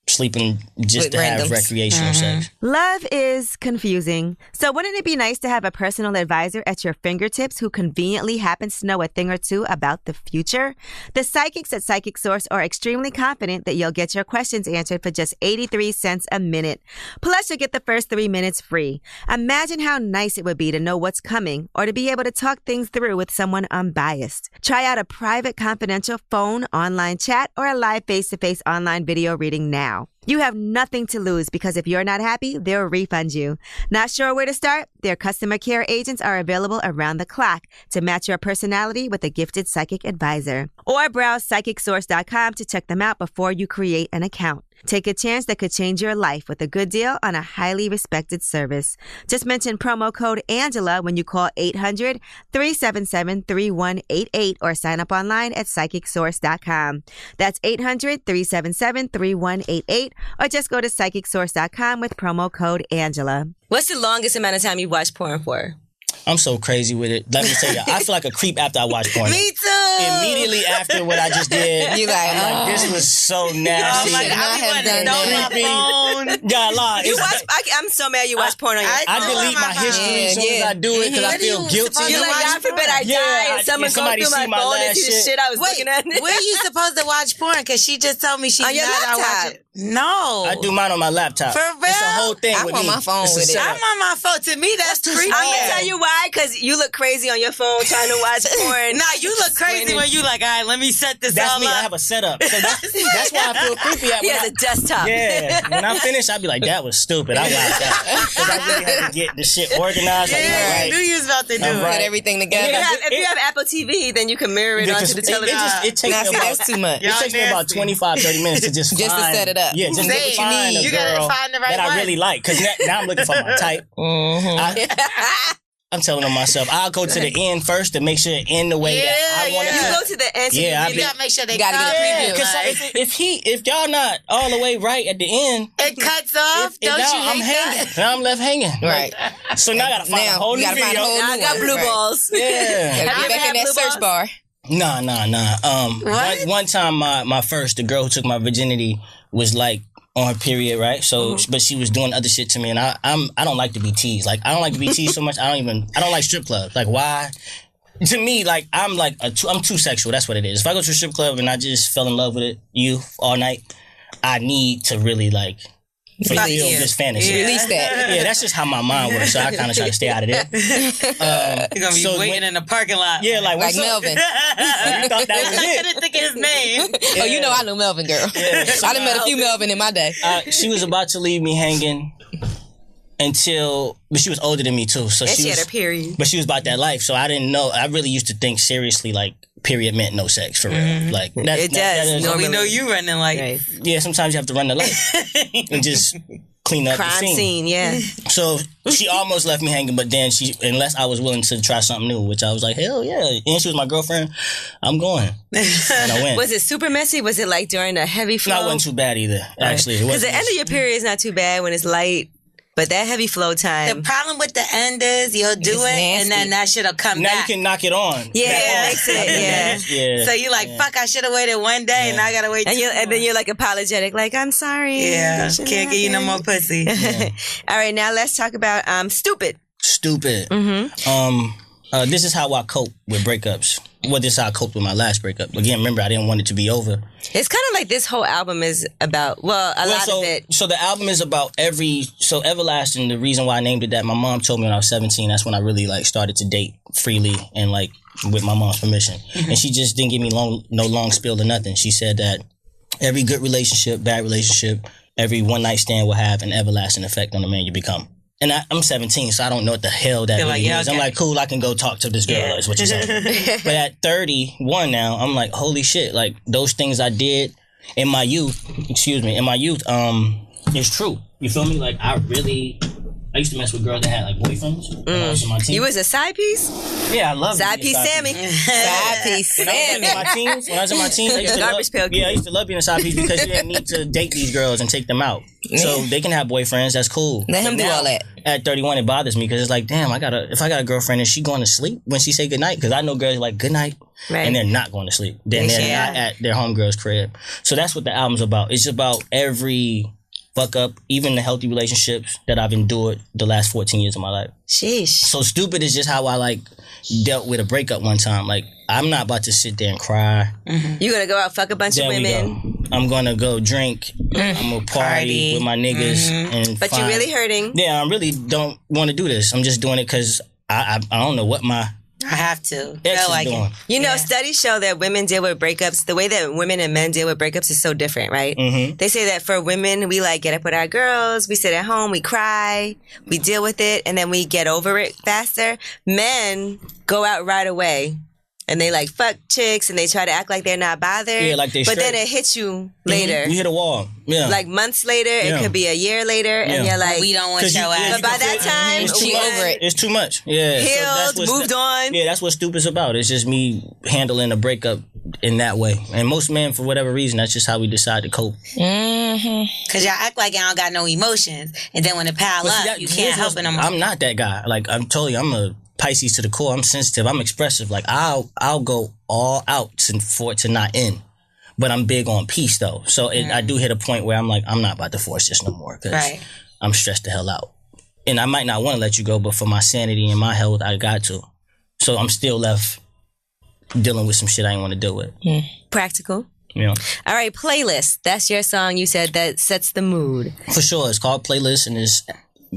sleeping just With to have randoms. recreational sex. Love is confusing. So wouldn't it be nice to have a personal advisor at your fingertips who conveniently happens to know a thing or two about the future? The psychics at Psychic Source are extremely confident that you'll get your questions answered for just 83 cents a minute. Plus, you'll get the first 3 minutes free. Imagine how nice it would be to know what's coming or to be able to talk things through with someone unbiased. Try out a private confidential phone, online chat, or a live face-to-face online video reading now. You have nothing to lose because if you're not happy, they'll refund you. Not sure where to start? Their customer care agents are available around the clock to match your personality with a gifted psychic advisor. Or browse psychicsource.com to check them out before you create an account. Take a chance that could change your life with a good deal on a highly respected service. Just mention promo code Angela when you call 800-377-3188 or sign up online at psychicsource.com. That's 800-377-3188 or just go to psychicsource.com with promo code Angela. What's the longest amount of time you watch porn for? I'm so crazy with it. Let me tell you, I feel like a creep after I watch porn. Me too. Immediately after what I just did, You like, I'm like, this was so nasty. Oh my God, I have done know that. my phone. God, lie. You watch, I'm so mad you watch porn on your phone. I delete my history as soon as I do it because I feel guilty. You're like, God forbid I die and someone go somebody through my see my phone and last see the shit. shit I was Wait, looking at. where you supposed to watch porn? Because she just told me she's On your not. laptop. I watch it. No. I do mine on my laptop. For real? It's a whole thing I with want me. my phone It's a with it. setup. I'm on my phone. To me, that's creepy. I'm gonna tell you why, because you look crazy on your phone trying to watch porn. Nah, you look crazy when you like, all right, let me set this That's all me. up. I have a setup. So that's why I feel creepy. He has a desktop. Yeah. When I'm finished, I'll be like, that was stupid. I watched that. Because I really had to get the shit organized. Like, Yeah, all I right. knew you was about to do All it. right. Put everything together. If you have Apple TV, then you can mirror it Yeah, onto 'cause the television. It takes Now, me see, about, that's too much. it takes me about 25, 30 minutes to just Just to find, set it up. Yeah, just Say to find a you gotta girl find the right that I one. really like. Because now I'm looking for my type. I'm telling on myself, I'll go to the end first to make sure it end the way that I want it You to. go to the end. So Yeah, You gotta make sure they Gotta cut get a Yeah, preview. because if y'all not all the way right at the end, it cuts off. Don't now you I'm hate hanging. that? Now I'm left hanging. Right. So now I gotta find a Now, whole you new gotta find video. a whole Now I new got one. blue Right. balls. Yeah. Gotta Have get you back ever in had that blue search balls? bar. Nah. What? One time my first, the girl who took my virginity was like on her period, right? So, but she was doing other shit to me, and I don't like to be teased. Like, I don't like to be teased so much. I don't like strip clubs. Like, why? To me, like, I'm too sexual. That's what it is. If I go to a strip club and I just fell in love with you all night, I need to really like fulfill this fantasy. Release that. Yeah, that's just how my mind works. So I kind of try to stay out of there. You're gonna be waiting in the parking lot. Yeah, like Like what's up? Melvin. You thought that was I it? didn't think of his name. Oh, you know I know Melvin, girl. Yeah. I done met a few Melvin in my day. She was about to leave me hanging but she was older than me too. So And she she had was, her period. but she was about that life. So I didn't know. I really used to think seriously like period meant no sex for real. Like It does. So we Normally. know you running like Right. yeah, sometimes you have to run the light and just clean up the Crime scene. scene, yeah. So she almost left me hanging, but then unless I was willing to try something new, which I was like, hell yeah. And she was my girlfriend, I'm going. And I went. Was it super messy? Was it like during a heavy flow? No, it wasn't too bad either, actually. It Because wasn't. the end of your period is not too bad when it's light, but that heavy flow the time. problem with the end is you'll do It's it and then nasty. that shit'll come Now back. you can knock it on. Yeah, Back on. makes it, Yeah. So you like, fuck, I should have waited one day and I gotta wait and, two and then you're like apologetic, like, I'm sorry. Yeah, This shouldn't can't get you no happen. more pussy. All right, now let's talk about stupid. Stupid. This is how I cope with breakups. Well, this is how I coped with my last breakup. Again, remember, I didn't want it to be over. It's kind of like this whole album is about, a lot of it. So the album is about Everlasting, the reason why I named it that, my mom told me when I was 17, that's when I really like started to date freely and like with my mom's permission. And she just didn't give me no long spiel or nothing. She said that every good relationship, bad relationship, every one night stand will have an everlasting effect on the man you become. And I'm 17, so I don't know what the hell that really yeah, is. okay. I'm like, cool, I can go talk to this girl, is what you're saying. But at 31 now, I'm like, holy shit, like those things I did in my youth, it's true. You feel me? Like I used to mess with girls that had like boyfriends when I was in my teens. You was a side piece? Yeah, I love Side piece Sammie. Side piece. When I was in my teens, I used to Garbage pail kid. I used to love being a side piece because you didn't need to date these girls and take them out. So they can have boyfriends, that's cool. Let him But do now, all that. At 31, it bothers me because it's like, damn, if I got a girlfriend, is she going to sleep when she say goodnight? Because I know girls like goodnight, Right. and they're not going to sleep. Then they're not at their homegirl's crib. So that's what the album's about. It's about every fuck up, even the healthy relationships that I've endured the last 14 years of my life. Sheesh. So stupid is just how I like dealt with a breakup one time. Like I'm not about to sit there and cry. You gonna go out fuck a bunch There of we women, go. I'm gonna go drink. I'm gonna party with my niggas and but find, you're really hurting. Yeah, I really don't want to do this. I'm just doing it because I don't know what my I have to. X Feel is like doing. it. You know, studies show that women deal with breakups, the way that women and men deal with breakups is so different, right? Mm-hmm. They say that for women, we like get up with our girls, we sit at home, we cry, we deal with it, and then we get over it faster. Men go out right away. And they like fuck chicks and they try to act like they're not bothered. Yeah, like they But then straight. it hits you later. You hit a wall. Yeah. Like months later, it could be a year later, and you're like, we don't want 'Cause your you- yeah, ass. but by that time, it's too we much. over it. It's too much. Yeah. So Healed, that's what's- moved on. Yeah, that's what stupid's about. It's just me handling a breakup in that way. And most men, for whatever reason, that's just how we decide to cope. Because y'all act like y'all don't got no emotions. And then when it pile But see, up, that- you here's can't help what's- it no more. I'm not that guy. Like I'm totally, I'm a Pisces to the core. I'm sensitive. I'm expressive. Like I'll go all out for it to not end. But I'm big on peace though. So I do hit a point where I'm like, I'm not about to force this no more. Cause Right. I'm stressed the hell out. And I might not want to let you go, but for my sanity and my health, I got to. So I'm still left dealing with some shit I ain't want to deal with. Practical. You know? All right, playlist. That's your song you said that sets the mood. For sure. It's called Playlist and it's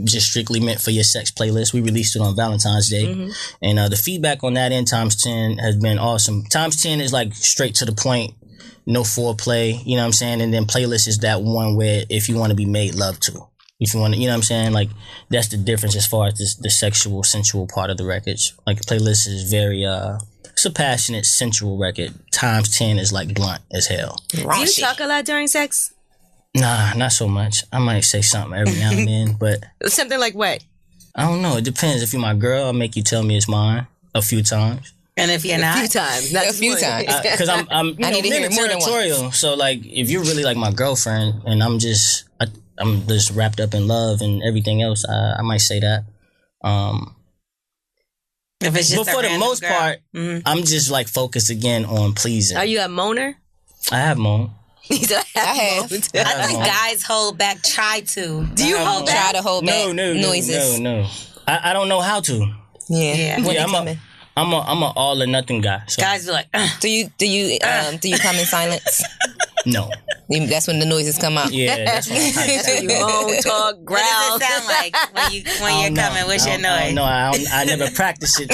just strictly meant for your sex playlist. We released it on Valentine's Day. And the feedback on that end times 10 has been awesome. Times 10 is like straight to the point, no foreplay, you know what I'm saying? And then Playlist is that one where if you want to be made love to. If you want to, you know what I'm saying? Like, that's the difference as far as the sexual, sensual part of the records. Like, Playlist is very, it's a passionate, sensual record. Times 10 is like blunt as hell. Do you talk a lot during sex? Nah, not so much. I might say something every now and then, but Something like what? I don't know. It depends. If you're my girl, I'll make you tell me it's mine a few times. And if you're A not, few times. Not A just few one. times. Because I'm you I need to hear men it more are than once. territorial. So like, if you're really like my girlfriend, and I'm just wrapped up in love and everything else, I might say that. if it's just But for a the random most girl. part, I'm just like focused again on pleasing. Are you a moaner? I have moan. He said, I have. I think guys hold back, try to. Do you hold Try back? to hold back noises. No. I don't know how to. Yeah. When Yeah, they come in. I'm a all or nothing guy. So Guys be like, "Ugh." Do you come in silence? no. That's when the noises come out. Yeah, that's what I'm You moan, talk, What growl. does it sound like when you're coming? What's your noise? No, I never practice it.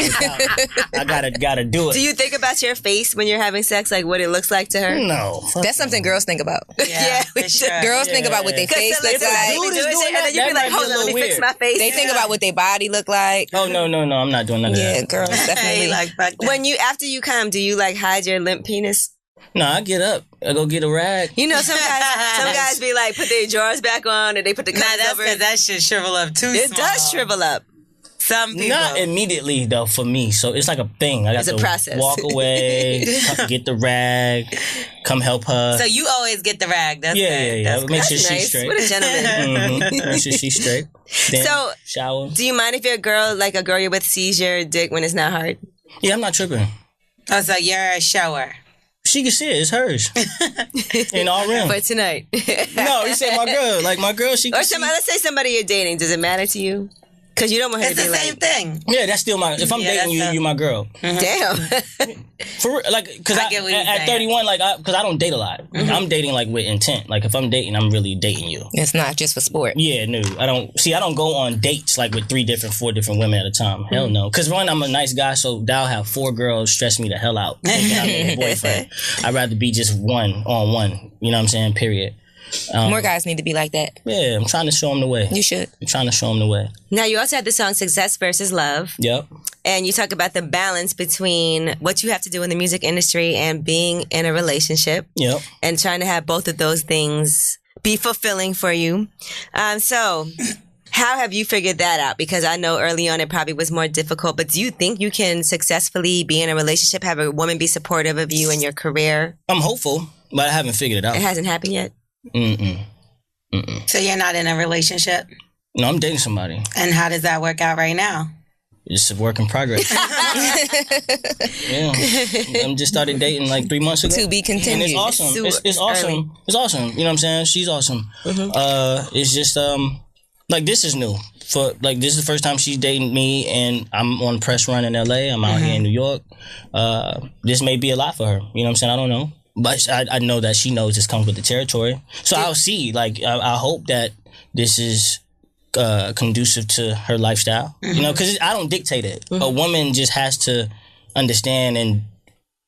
I gotta do it. Do you think about your face when you're having sex, like what it looks like to her? No. fuck That's something girls think about. Yeah, we for should. sure. Girls think about what their face Because looks somebody like. be Dude is doing doing shit, and then you that, be that like, might be hold a on, let me little fix weird. my face. They think about what their body look like. Oh no, I'm not doing none of Yeah, that. girls definitely. Hey, like, fuck that. When after you come, do you like hide your limp penis? No, I get up. I go get a rag. You know, some guys be like, put their drawers back on, and they put the Nah, covers that's over because it. that shit shrivel up too It small. does shrivel up. Some people. Not immediately though. For me, so it's like a thing. I got It's a to process. walk away, come get the rag, come help her. So you always get the rag. That's yeah, good. yeah. That's Make sure That's she's nice. straight. What a gentleman. Make sure she's straight. Then So- shower. Do you mind if your girl, like a girl you're with, sees your dick when it's not hard? Yeah, I'm not tripping. Oh, so you're a shower. She can see it. It's hers. In all realm. But tonight. No, you said my girl. Like my girl, she Or can see. let's say somebody you're dating. Does it matter to you? Because you don't want her It's to the be same like, thing. Yeah, that's still my. If I'm Yeah, dating you, that's you're my girl. damn. For real, like, because I get what you're at saying. 31, like, because I don't date a lot. I'm dating like with intent. Like, if I'm dating, I'm really dating you. It's not just for sport. Yeah, no, I don't. See, I don't go on dates like with 4 different women at a time. Hell no. Because one, I'm a nice guy, so they'll have 4 girls stress me the hell out. Thinking I'm their boyfriend. I'd rather be just one on one. You know what I'm saying? Period. More guys need to be like that. Yeah, I'm trying to show them the way. You should. I'm trying to show them the way. Now, you also had the song Success versus Love. Yep. And you talk about the balance between what you have to do in the music industry and being in a relationship. Yep. And trying to have both of those things be fulfilling for you. So how have you figured that out? Because I know early on it probably was more difficult, but do you think you can successfully be in a relationship, have a woman be supportive of you in your career? I'm hopeful, but I haven't figured it out. It hasn't happened yet? So you're not in a relationship? No, I'm dating somebody. And how does that work out right now? It's a work in progress. Yeah. I just started dating like 3 months ago. To be And continued. it's awesome. It's It's awesome. early. It's awesome. You know what I'm saying? She's awesome. It's just like this is new. For like this is the first time she's dating me, and I'm on press run in LA. I'm out here in New York. This may be a lot for her. You know what I'm saying? I don't know. But I know that she knows this comes with the territory. So I'll see. Like, I hope that this is conducive to her lifestyle. You know, because I don't dictate it. A woman just has to understand and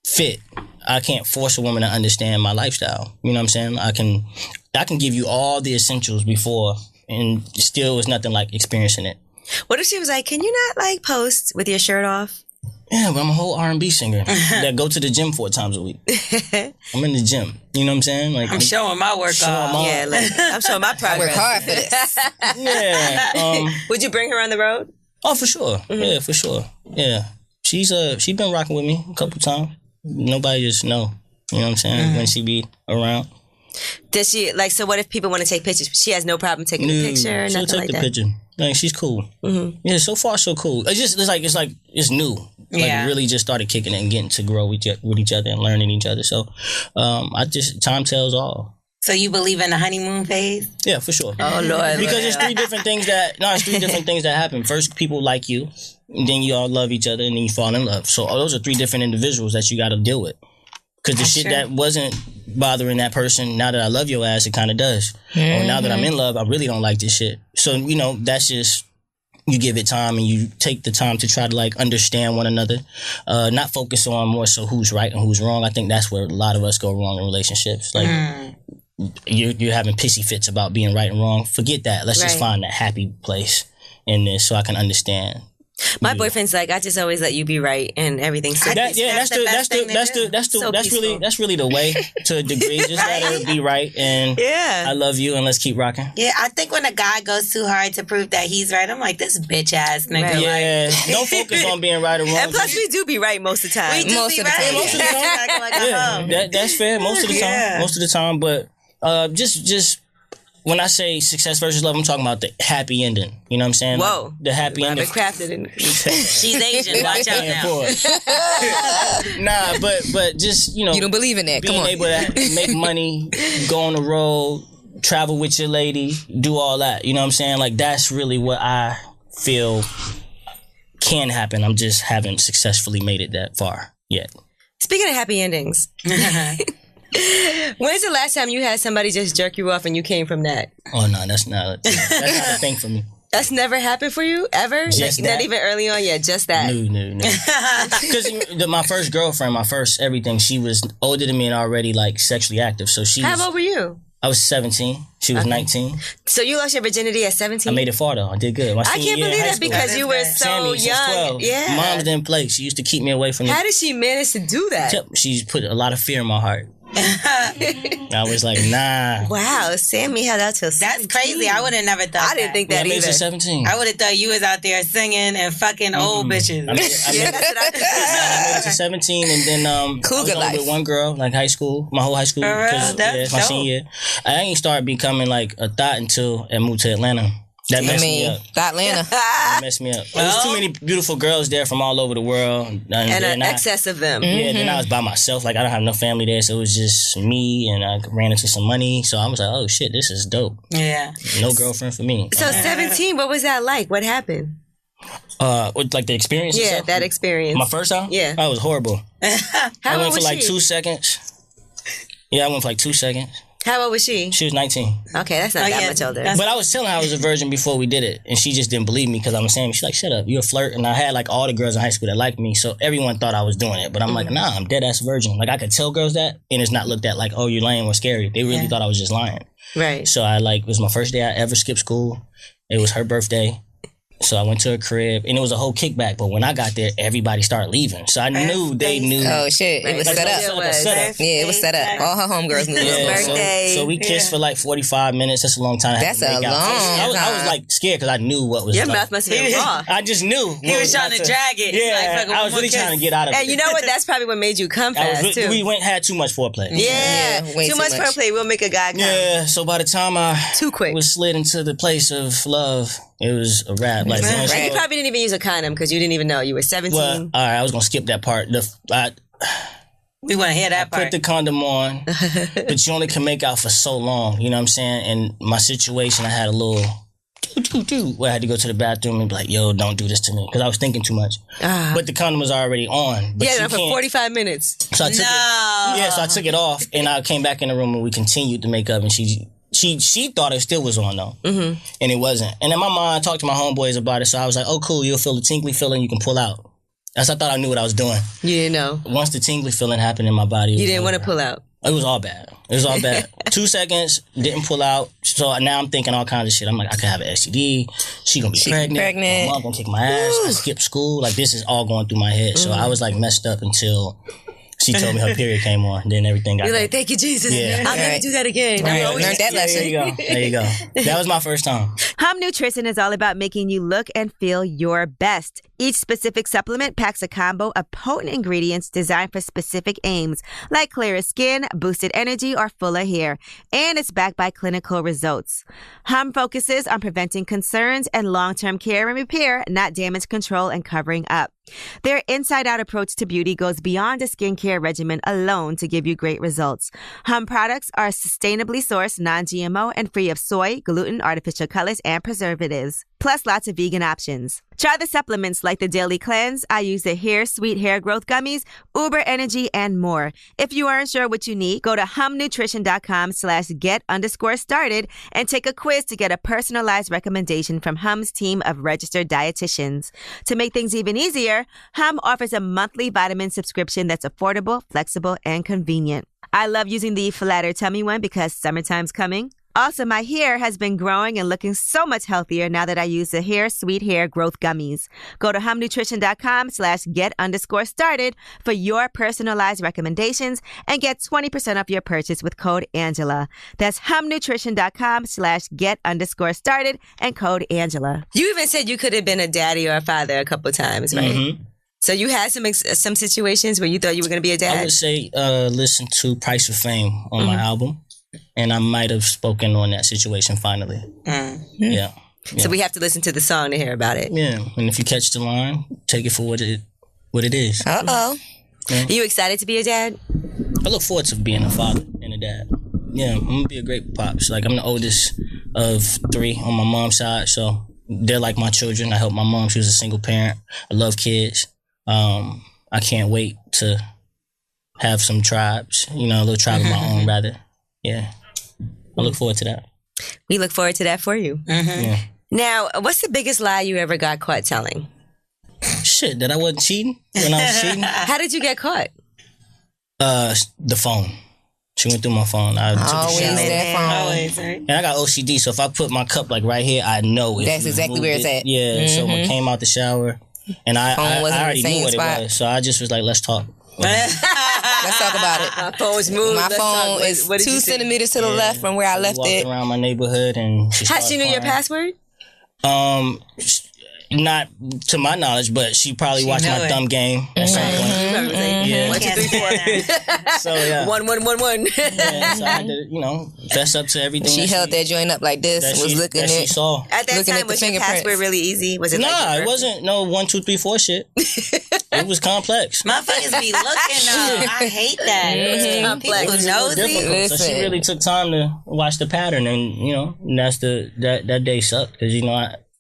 fit. I can't force a woman to understand my lifestyle. You know what I'm saying? I can give you all the essentials before, and still it's nothing like experiencing it. What if she was like, can you not like post with your shirt off? Yeah, but I'm a whole R&B singer that go to the gym 4 times a week. I'm in the gym. You know what I'm saying? Like I'm showing my work off. Yeah, like, I'm showing my progress. I work hard for this. Yeah. Would you bring her on the road? Oh, for sure. Yeah, for sure. Yeah. She's been rocking with me a couple times. Nobody just know. You know what I'm saying? When she be around. Does she like? So what if people want to take pictures? She has no problem taking a picture. She'll Nothing take like the that. picture. Like she's cool. Yeah, so far so cool. It's new. Like really just started kicking it and getting to grow with each other and learning each other. So, time tells all. So you believe in the honeymoon phase? Yeah, for sure. Oh Lord, because there's 3 different things that happen. First, people like you, and then you all love each other, and then you fall in love. So those are 3 different individuals that you got to deal with. Because the shit that wasn't bothering that person, now that I love your ass, it kind of does. Or now that I'm in love, I really don't like this shit. So, that's just, you give it time and you take the time to try to like understand one another. Not focus on more so who's right and who's wrong. I think that's where a lot of us go wrong in relationships. Like, you're having pissy fits about being right and wrong. Forget that. Let's just find that happy place in this so I can understand. My boyfriend's like, I just always let you be right and everything's so that's really the way to a degree. Just let her be right and I love you and let's keep rocking. Yeah, I think when a guy goes too hard to prove that he's right, I'm like, this bitch ass nigga. Right. Yeah, don't focus on being right or wrong. And plus, we do be right most of the time. We do Most be of the right. time. Most of the time. Yeah, that's fair. Most of the time. Most of the time, but just. When I say success versus love, I'm talking about the happy ending. You know what I'm saying? Whoa. Like the happy ending. Kraft didn't. She's Asian. Watch out now. Nah, but just, You don't believe in that. Come being on. able to make money, go on the road, travel with your lady, do all that. You know what I'm saying? Like, that's really what I feel can happen. I'm just haven't successfully made it that far yet. Speaking of happy endings. When's the last time you had somebody just jerk you off and you came from that? Oh, no, that's not a thing for me. That's never happened for you, ever? Just Not that. even early on? Yeah, just that. No. Because my first girlfriend, my first everything, she was older than me and already, like, sexually active. So How old were you? I was 17. She was 19. So you lost your virginity at 17? I made it far, though. I did good. I can't believe that because you were so Sammie, since young. 12. Yeah. Mom didn't play. She used to keep me away from How did she manage to do that? She's put a lot of fear in my heart. I was like, nah. Wow, Sammie held out till 17. That's crazy. I would have never thought I didn't think that I made it either. to 17. I would have thought you was out there singing and fucking old bitches. I made it to 17 and then I was Cougar only life. with one girl, like high school, my whole high school. For real? 'cause, That's my dope. senior year. I ain't started becoming like a thought until I moved to Atlanta. That messed me up. Atlanta. That messed me up. There was too many beautiful girls there from all over the world. And an excess of them. Yeah, then I was by myself. Like, I don't have no family there, so it was just me, and I ran into some money. So I was like, oh, shit, this is dope. Yeah. No girlfriend for me. So 17, what was that like? What happened? With, like, the experience Yeah, itself? that experience. My first time? Yeah. Oh, it was horrible. How I old went for was like she? 2 seconds. Yeah, I went for like 2 seconds. How old was she? She was 19. Okay, that's not that much older. But I was telling her I was a virgin before we did it. And she just didn't believe me because I'm saying, she's like, shut up, you're a flirt. And I had like all the girls in high school that liked me. So everyone thought I was doing it. But I'm like, nah, I'm dead ass virgin. Like, I could tell girls that. And it's not looked at like, oh, you're lying or scary. They really thought I was just lying. Right. So it was my first day I ever skipped school. It was her birthday. So I went to her crib, and it was a whole kickback. But when I got there, everybody started leaving. So I knew they knew. Oh, shit. It was Right. set Like, up. it was. Yeah, it was set up. All her homegirls knew it was Birthday. So we kissed for like 45 minutes. That's a long time. That's a long I was time. like scared because I knew what was Your like, mouth must have been raw. I just knew. He was trying to drag it. Yeah, Like, fuck, I was really trying to get out of it. And you know what? That's probably what made you come fast, too. We had too much foreplay. Yeah. way Too too much much. foreplay will make a guy come. Yeah, so by the time I Too quick. was slid into the place of love, it was a wrap. Like, And you probably didn't even use a condom because you didn't even know. You were 17. well, all right, I was gonna skip that part. We want to hear that Put part. the condom on, but you only can make out for so long. You know what I'm saying? And my situation, I had a little where I had to go to the bathroom and be like, yo, don't do this to me. Because I was thinking too much. But the condom was already on. But Yeah, you for can't- 45 minutes. So I took it. Yeah, so I took it off and I came back in the room and we continued to make up and she thought it still was on though. Mm-hmm. And it wasn't. And in my mind, I talked to my homeboys about it. So I was like, oh, cool, you'll feel the tinkly feeling, you can pull out. I thought I knew what I was doing. You didn't know. Once the tingly feeling happened in my body, You didn't want to pull out. It was all bad. 2 seconds, didn't pull out. So now I'm thinking all kinds of shit. I'm like, I could have an STD. She gonna be pregnant. My mom gonna kick my ass. I skip school. Like, this is all going through my head. So I was like messed up until she told me her period came on. Then everything got. You're like, thank you, Jesus. Yeah. I'll never do that again. Right. Learned that lesson. There you go. That was my first time. Hum Nutrition is all about making you look and feel your best. Each specific supplement packs a combo of potent ingredients designed for specific aims, like clearer skin, boosted energy, or fuller hair. And it's backed by clinical results. Hum focuses on preventing concerns and long-term care and repair, not damage control and covering up. Their inside-out approach to beauty goes beyond a skincare regimen alone to give you great results. Hum products are sustainably sourced, non-GMO, and free of soy, gluten, artificial colors, and preservatives. Plus lots of vegan options. Try the supplements like the Daily Cleanse. I use the Sweet Hair Growth Gummies, Uber Energy, and more. If you aren't sure what you need, go to humnutrition.com/get_started and take a quiz to get a personalized recommendation from Hum's team of registered dietitians. To make things even easier, Hum offers a monthly vitamin subscription that's affordable, flexible, and convenient. I love using the Flatter Tummy one because summertime's coming. Also, my hair has been growing and looking so much healthier now that I use the Sweet Hair Growth Gummies. Go to humnutrition.com/get_started for your personalized recommendations and get 20% off your purchase with code Angela. That's humnutrition.com/get_started and code Angela. You even said you could have been a daddy or a father a couple times, right? Mm-hmm. So you had some situations where you thought you were going to be a dad? I would say listen to Price of Fame on my album. And I might have spoken on that situation finally. Yeah. So we have to listen to the song to hear about it. Yeah. And if you catch the line, take it for what it is. Uh-oh. Yeah. Are you excited to be a dad? I look forward to being a father and a dad. Yeah, I'm going to be a great pops. Like, I'm the oldest of 3 on my mom's side, so they're like my children. I help my mom. She was a single parent. I love kids. I can't wait to have some tribes, a little tribe of my own, rather. Yeah. I look forward to that. We look forward to that for you. Mm-hmm. Yeah. Now, what's the biggest lie you ever got caught telling? Shit, that I wasn't cheating when I was cheating. How did you get caught? The phone. She went through my phone. I took a shower. That phone. Always, right? And I got OCD, so if I put my cup like right here, I know it. That's exactly where it's at. Yeah, so when I came out the shower, and I already knew what it was, so I just was like, let's talk. Let's talk about it. My phone's moved. My phone is 2 centimeters to the left from where I left it. Around my neighborhood, and she knew your password? Not to my knowledge, but she probably watched my dumb game at some point. Yeah. 1, 2, 3, 4. So yeah. 1, 1, 1, 1. Yeah, so I had to, fess up to everything. She held that joint up like this. Was looking at. She saw. At that time, was your password really easy? Was it? Nah, it wasn't. No 1, 2, 3, 4 shit. It was complex. Motherfuckers be looking though. I hate that. It's complex. People nosy. So she really took time to watch the pattern, and that's that day sucked because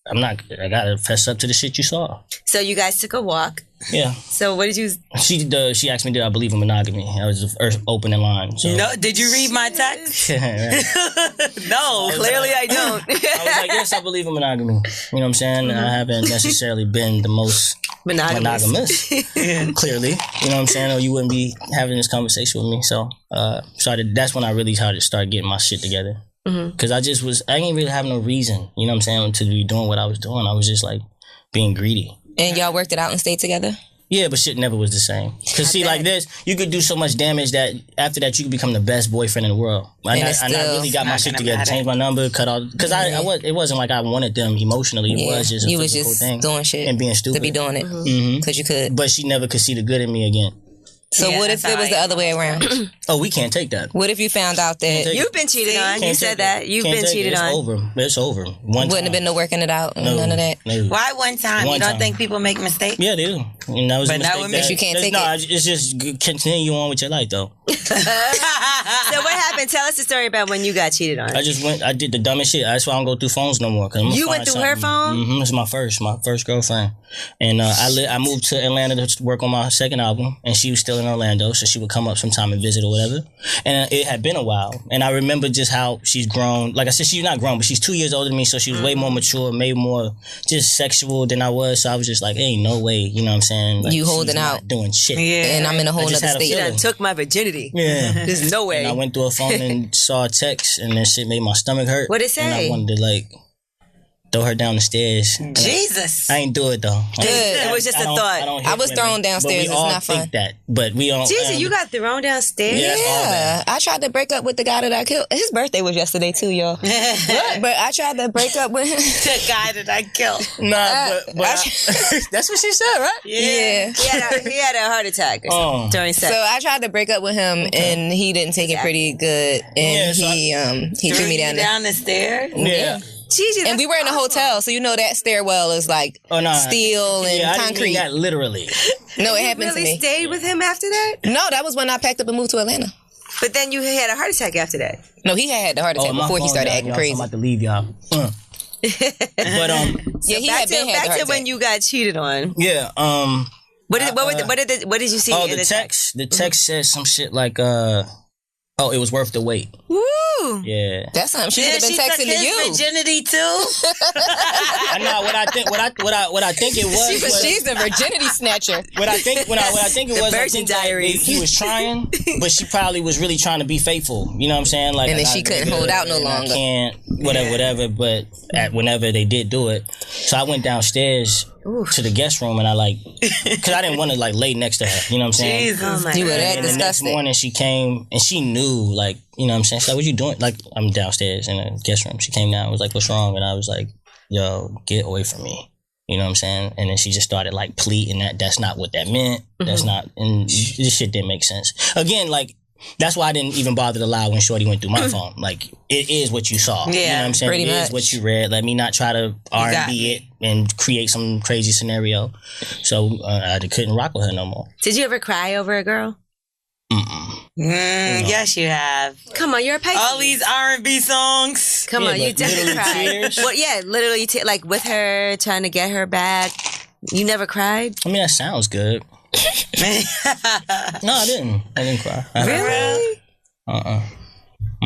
I gotta fess up to the shit you saw. So you guys took a walk. Yeah. So what did you? She asked me, did I believe in monogamy? That was the first opening line. So. No, did you read my text? No, clearly I don't. I was like, yes, I believe in monogamy. You know what I'm saying? Mm-hmm. I haven't necessarily been the most monogamous. Clearly. You know what I'm saying? Or you wouldn't be having this conversation with me. So, that's when I really started getting my shit together. Because I didn't really have no reason, you know what I'm saying, to be doing what I was doing. I was just like being greedy. And y'all worked it out and stayed together? Yeah, but shit never was the same. Because see, like this, you could do so much damage that after that you could become the best boyfriend in the world. I really got my shit together, changed my number, cut all. Because it wasn't like I wanted them emotionally. It was just a physical thing. Doing shit and being stupid to be doing it because you could. But she never could see the good in me again. So what if it was the other way around? Oh, we can't take that. What if you found out that you've been cheated on? You said that you've been cheated on. It's over. Wouldn't have been no working it out. None of that. No. Why one time? You don't think people make mistakes? Yeah, they do. And that was a mistake. But you can't take it. It's just continue on with your life though. So what happened? Tell us the story about when you got cheated on. I did the dumbest shit. That's why I don't go through phones no more. You went through her phone? Mm-hmm. It's my first girlfriend. And I moved to Atlanta to work on my second album, and she was still in Orlando, so she would come up sometime and visit or whatever. And it had been a while, and I remember just how she's grown. Like I said, she's not grown, but she's 2 years older than me, so she was way more mature, way more just sexual than I was. So I was just like, ain't no way, you know what I'm saying? Like, You holding she's not out. doing shit. Yeah. And I'm in a whole I just other had a state. feeling. Took my virginity. Yeah. There's no way. And I went through her phone and saw a text, and that shit made my stomach hurt. What'd it say? And I wanted to like throw her down the stairs. Jesus. I ain't do it though. Good. It was just a thought. I was thrown downstairs. But we all it's not fun. think that, but we don't. Jesus, you got thrown downstairs? Yeah, that's all bad. I tried to break up with the guy that I killed. His birthday was yesterday too, y'all. But I tried to break up with him. The guy that I killed. Nah, that's what she said, right? Yeah. He had a heart attack during sex. So I tried to break up with him, and he didn't take it pretty good, and he threw me down the stairs. Yeah. Jesus, and we were in a hotel, so you know that stairwell is like steel and I concrete. didn't mean that literally. No, it happened really to me. Stayed with him after that? No, that was when I packed up and moved to Atlanta. But then you had a heart attack after that. No, he had the heart attack before he started acting crazy. I'm about to leave y'all. But yeah, he had been had the heart to when you got cheated on. Yeah. What did you see? Oh, in the text. The text said some shit like, "Oh, it was worth the wait." Woo! Yeah, that's something she should have been texting to you. Virginity too. I know what I think. What I think it was. She's the virginity snatcher. What I think it was. I think Diaries. he was trying, but she probably was really trying to be faithful. You know what I'm saying? Like, and then she couldn't hold out no longer. I can't. Whatever. But whenever they did do it, so I went downstairs to the guest room, and I because I didn't want to lay next to her. You know what I'm saying? Jesus, you were that disgusting. The next morning she came and she knew, you know what I'm saying? She's like, "What you doing?" Like, I'm downstairs in the guest room. She came down and was like, "What's wrong?" And I was like, "Yo, get away from me." You know what I'm saying? And then she just started pleading that's not what that meant. That's not, and this shit didn't make sense. Again, that's why I didn't even bother to lie when Shorty went through my phone. It is what you saw. Yeah, you know what I'm saying? Pretty It much. is what you read. Let me not try to R&B it and create some crazy scenario. So I couldn't rock with her no more. Did you ever cry over a girl? Yes, you have. Come on, you're a Pisces. All these R&B songs. Come on, you definitely literally cried. tears? Well, yeah, literally, with her trying to get her back. You never cried? I mean, that sounds good. No, I didn't cry. Really?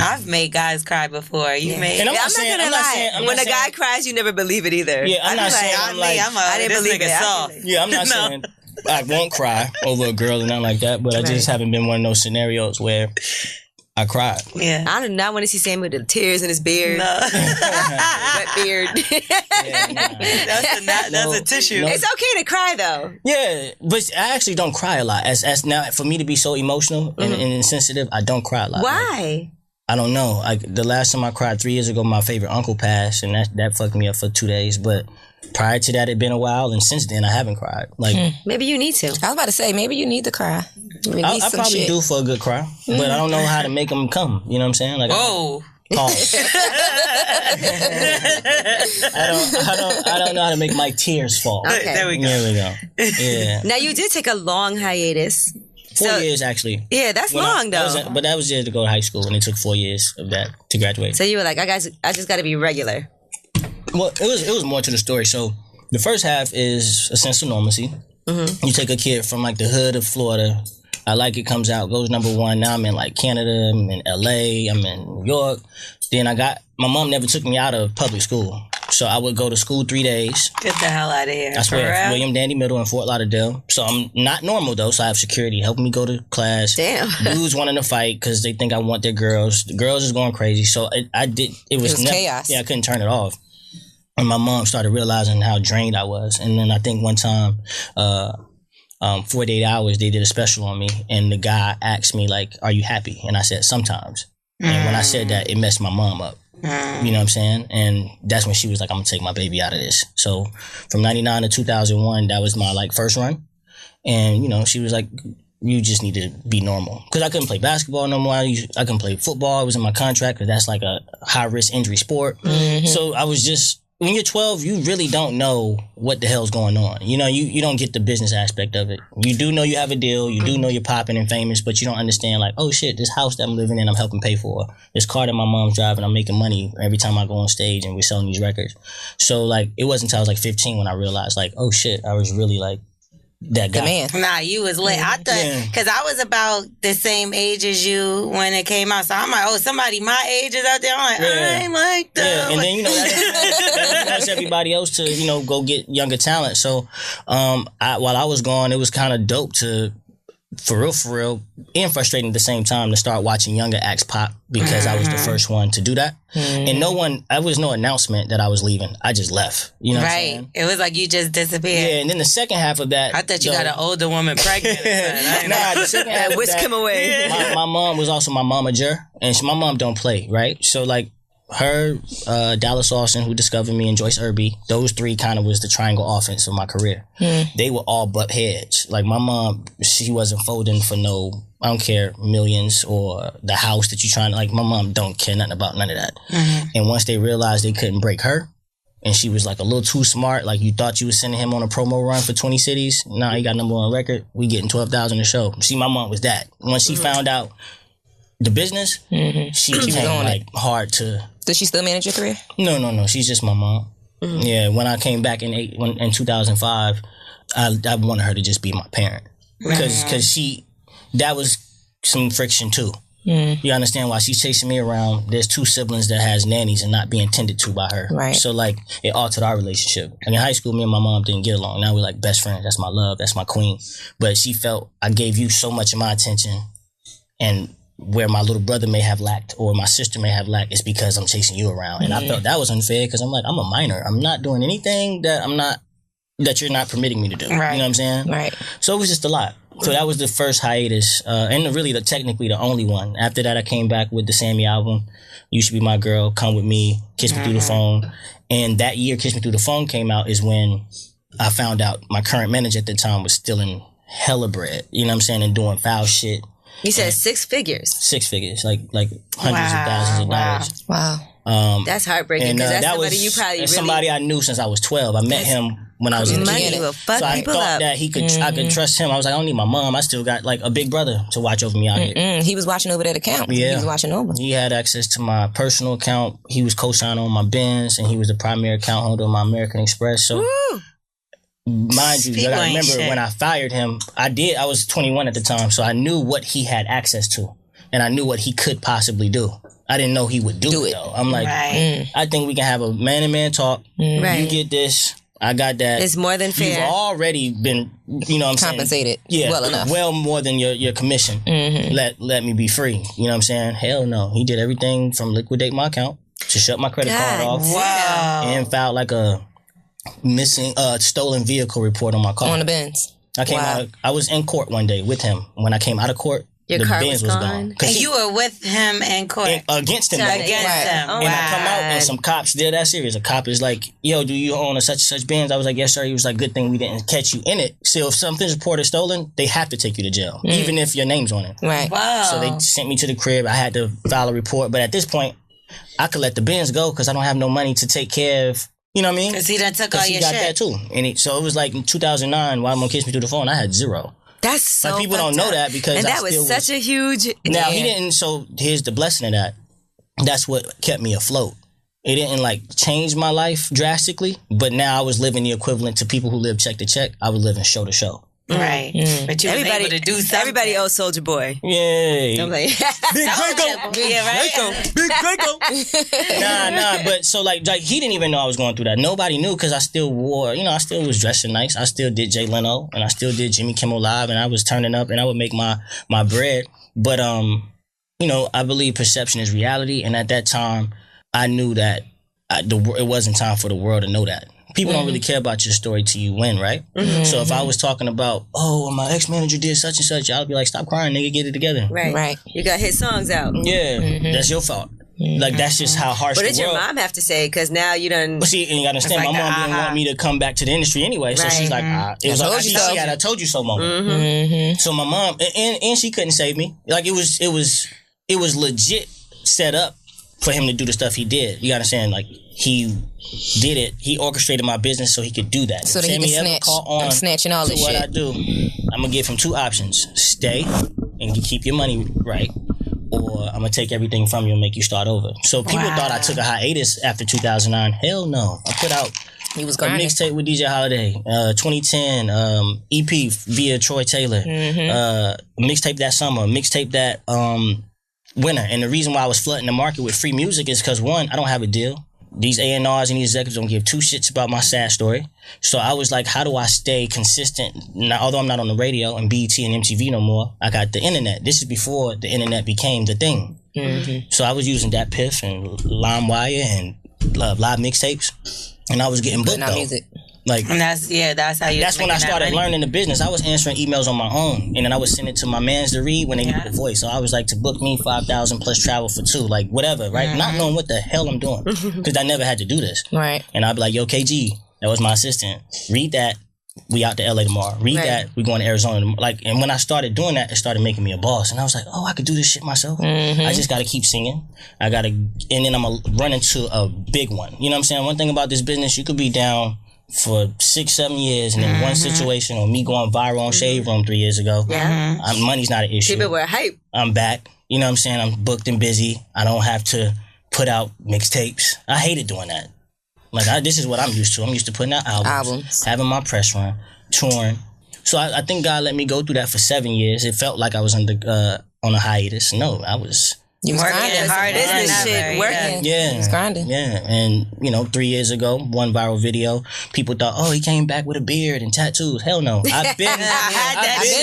I've made guys cry before. You made. And I'm not gonna lie. When a guy cries, you never believe it either. Yeah, I'm not saying. I didn't believe it. Soft. Yeah, I'm not saying I won't cry over a girl and nothing like that, but I just haven't been one of those scenarios where I cried. Yeah. I do not want to see Sammie with the tears in his beard. No. Wet beard. That's a tissue. It's okay to cry though. Yeah, but I actually don't cry a lot. As now, for me to be so emotional and insensitive, I don't cry a lot. Why? I don't know. The last time I cried 3 years ago, my favorite uncle passed, and that fucked me up for 2 days. But prior to that, it'd been a while, and since then, I haven't cried. Maybe you need to. I was about to say, maybe you need to cry. I probably do for a good cry, but I don't know how to make them come. You know what I'm saying? Whoa. Pause. I don't know how to make my tears fall. Okay. There we go. There we go. Yeah. Now you did take a long hiatus. 4 years actually. Yeah, that's long though. But that was just to go to high school, and it took 4 years of that to graduate. So you were like, I just got to be regular. Well, it was more to the story. So the first half is a sense of normalcy. Mm-hmm. You take a kid from the hood of Florida. I Like It comes out, goes #1. Now I'm in Canada, I'm in LA, I'm in New York. Then my mom never took me out of public school. So I would go to school 3 days. Get the hell out of here. I swear, William Dandy Middle in Fort Lauderdale. So I'm not normal though, so I have security helping me go to class. Damn. Dudes wanting to fight because they think I want their girls. The girls is going crazy. So it was never, chaos. Yeah, I couldn't turn it off. And my mom started realizing how drained I was. And then I think one time, 48 Hours, they did a special on me. And the guy asked me, are you happy? And I said, sometimes. And when I said that, it messed my mom up. You know what I'm saying? And that's when she was like, I'm going to take my baby out of this. So from 99 to 2001, that was my first run. And, she was like, you just need to be normal. Because I couldn't play basketball no more. I couldn't play football. It was in my contract because that's a high-risk injury sport. Mm-hmm. So I was just... When you're 12, you really don't know what the hell's going on. You don't get the business aspect of it. You do know you have a deal. You do know you're popping and famous, but you don't understand oh shit, this house that I'm living in, I'm helping pay for. This car that my mom's driving, I'm making money every time I go on stage and we're selling these records. So it wasn't until I was 15 when I realized oh shit, I was really that guy. The man. Nah, you was lit. I thought, because I was about the same age as you when it came out. So I'm like, oh, somebody my age is out there. I'm like, I ain't like that. Yeah, and then, that influenced everybody else to, go get younger talent. So while I was gone, it was kind of dope to, for real, and frustrating at the same time, to start watching younger acts pop, because I was the first one to do that. And there was no announcement that I was leaving. I just left. You know what I'm saying? It was like you just disappeared. Yeah, and then the second half of that, I thought you got an older woman pregnant. the second half whisk him away. My mom was also my momager, and my mom don't play, right? So like her, Dallas Austin, who discovered me, and Joyce Irby, those three kind of was the triangle offense of my career. They were all butt heads. Like my mom, she wasn't folding for no, I don't care, millions or the house that you trying to, like my mom don't care nothing about none of that. And once they realized they couldn't break her, and she was like a little too smart, like you thought you was sending him on a promo run for 20 cities, nah, he got #1 record, we getting 12,000 a show. See, my mom was that. Once she found out the business, she became like hard to. Does she still manage your career? No. She's just my mom. Yeah, when I came back in 2005, I wanted her to just be my parent, because that was some friction too. You understand why she's chasing me around? There's 2 siblings that has nannies and not being tended to by her. Right. So like it altered our relationship. Like in high school, me and my mom didn't get along. Now we're like best friends. That's my love. That's my queen. But she felt I gave you so much of my attention, and where my little brother may have lacked or my sister may have lacked is because I'm chasing you around. And I felt that was unfair, because I'm like, I'm a minor. I'm not doing anything that you're not permitting me to do. Right. You know what I'm saying? Right. So it was just a lot. So that was the first hiatus, and really technically the only one. After that, I came back with the Sammie album, You Should Be My Girl, Come With Me, Kiss Me Through the Phone. And that year Kiss Me Through the Phone came out is when I found out my current manager at the time was stealing hella bread, you know what I'm saying, and doing foul shit. You said 6 figures. 6 figures, like hundreds of thousands of dollars. Wow. That's heartbreaking, because that's somebody you probably somebody I knew since I was 12. I met him when I was in money Canada. will fuck so I people thought up. that I could trust him. I was like, I don't need my mom. I still got like a big brother to watch over me out here. He was watching over that account. Yeah. He was watching over. He had access to my personal account. He was co-signing on my Benz, and he was the primary account holder on my American Express. So, mind you, I remember when I fired him, I was 21 at the time, so I knew what he had access to, and I knew what he could possibly do. I didn't know he would do it though. I'm like, I think we can have a man-to-man talk. You get this, I got that. It's more than fair. You've already been, you know what I'm saying? Compensated well enough. Well more than your commission. Let me be free. You know what I'm saying? Hell no. He did everything from liquidate my account to shut my credit card off. Wow. And filed like a missing stolen vehicle report on my car. On the Benz. I was in court one day with him. When I came out of court, your the car Benz was was gone? And you were with him in court? Against him. Against him. And I come out and some cops, they're that serious. A cop is like, yo, do you own a such and such Benz? I was like, yes, sir. He was like, good thing we didn't catch you in it. So if something's reported stolen, they have to take you to jail, even if your name's on it. Right. Wow. So they sent me to the crib. I had to file a report. But at this point, I could let the Benz go because I don't have no money to take care of, you know what I mean? Because he done took all your shit. He got that too. And so it was like in 2009, while I'm on Kiss Me Through the Phone, I had zero. That's so like people don't know that because and that was such a huge. Now he didn't. So here's the blessing of that. That's what kept me afloat. It didn't like change my life drastically, but now I was living the equivalent to people who live check to check. I was living show to show. Right. But you was able to do something. Everybody owes Soulja Boy. Yay. I'm like, Big Draco. Yeah, right? Big Draco. Nah. But so like he didn't even know I was going through that. Nobody knew because I still wore, I still was dressing nice. I still did Jay Leno and I still did Jimmy Kimmel Live and I was turning up and I would make my bread. But, I believe perception is reality. And at that time, I knew that it wasn't time for the world to know that. People don't really care about your story till you win, right? So if I was talking about, my ex-manager did such and such, I'll be like, stop crying, nigga, get it together. Right. You got hit songs out. Yeah, that's your fault. Like, that's just how harsh What the did your world... mom have to say? Because now you done... But see, and you gotta understand, my mom didn't want me to come back to the industry anyway, so she's like, it was like, she had a I told you so moment. So my mom, and she couldn't save me. Like, it was legit set up for him to do the stuff he did. You understand? Like, he did it. He orchestrated my business so he could do that. So that he can I'm snatching all this shit. What I do, I'm going to give him 2 options. Stay and keep your money right, or I'm going to take everything from you and make you start over. So people thought I took a hiatus after 2009. Hell no. I put out He was a grinding. mixtape with DJ Holiday, 2010, EP via Troy Taylor, mixtape that summer, mixtape that winter. And the reason why I was flooding the market with free music is because, one, I don't have a deal. These A&Rs and these executives don't give two shits about my sad story. So I was like, how do I stay consistent? Now, although I'm not on the radio and BET and MTV no more, I got the internet. This is before the internet became the thing. So I was using that Piff and LimeWire and live mixtapes, and I was getting booked though. Music. And that's how you. That's when I started learning the business. I was answering emails on my own, and then I would send it to my mans to read when they needed a voice. So I was like, to book me 5,000 plus travel for 2, like whatever, right? Not knowing what the hell I'm doing because I never had to do this. Right. And I'd be like, yo, KG, that was my assistant. Read that. We out to LA tomorrow. Read that. We going to Arizona. And when I started doing that, it started making me a boss. And I was like, oh, I could do this shit myself. I just got to keep singing. And then I'm going to run into a big one. You know what I'm saying? One thing about this business, you could be down for 6-7 years, and then one situation, or me going viral on Shade Room 3 years ago. Money's not an issue. People were hype. I'm back. You know what I'm saying? I'm booked and busy. I don't have to put out mixtapes. I hated doing that. Like, this is what I'm used to. I'm used to putting out albums. Having my press run, touring. So I think God let me go through that for 7 years. It felt like I was on a hiatus. No, I was... You was working grinding. hard. Business shit, working. Yeah. He was grinding. Yeah. And, 3 years ago, one viral video, people thought, oh, he came back with a beard and tattoos. Hell no. I've been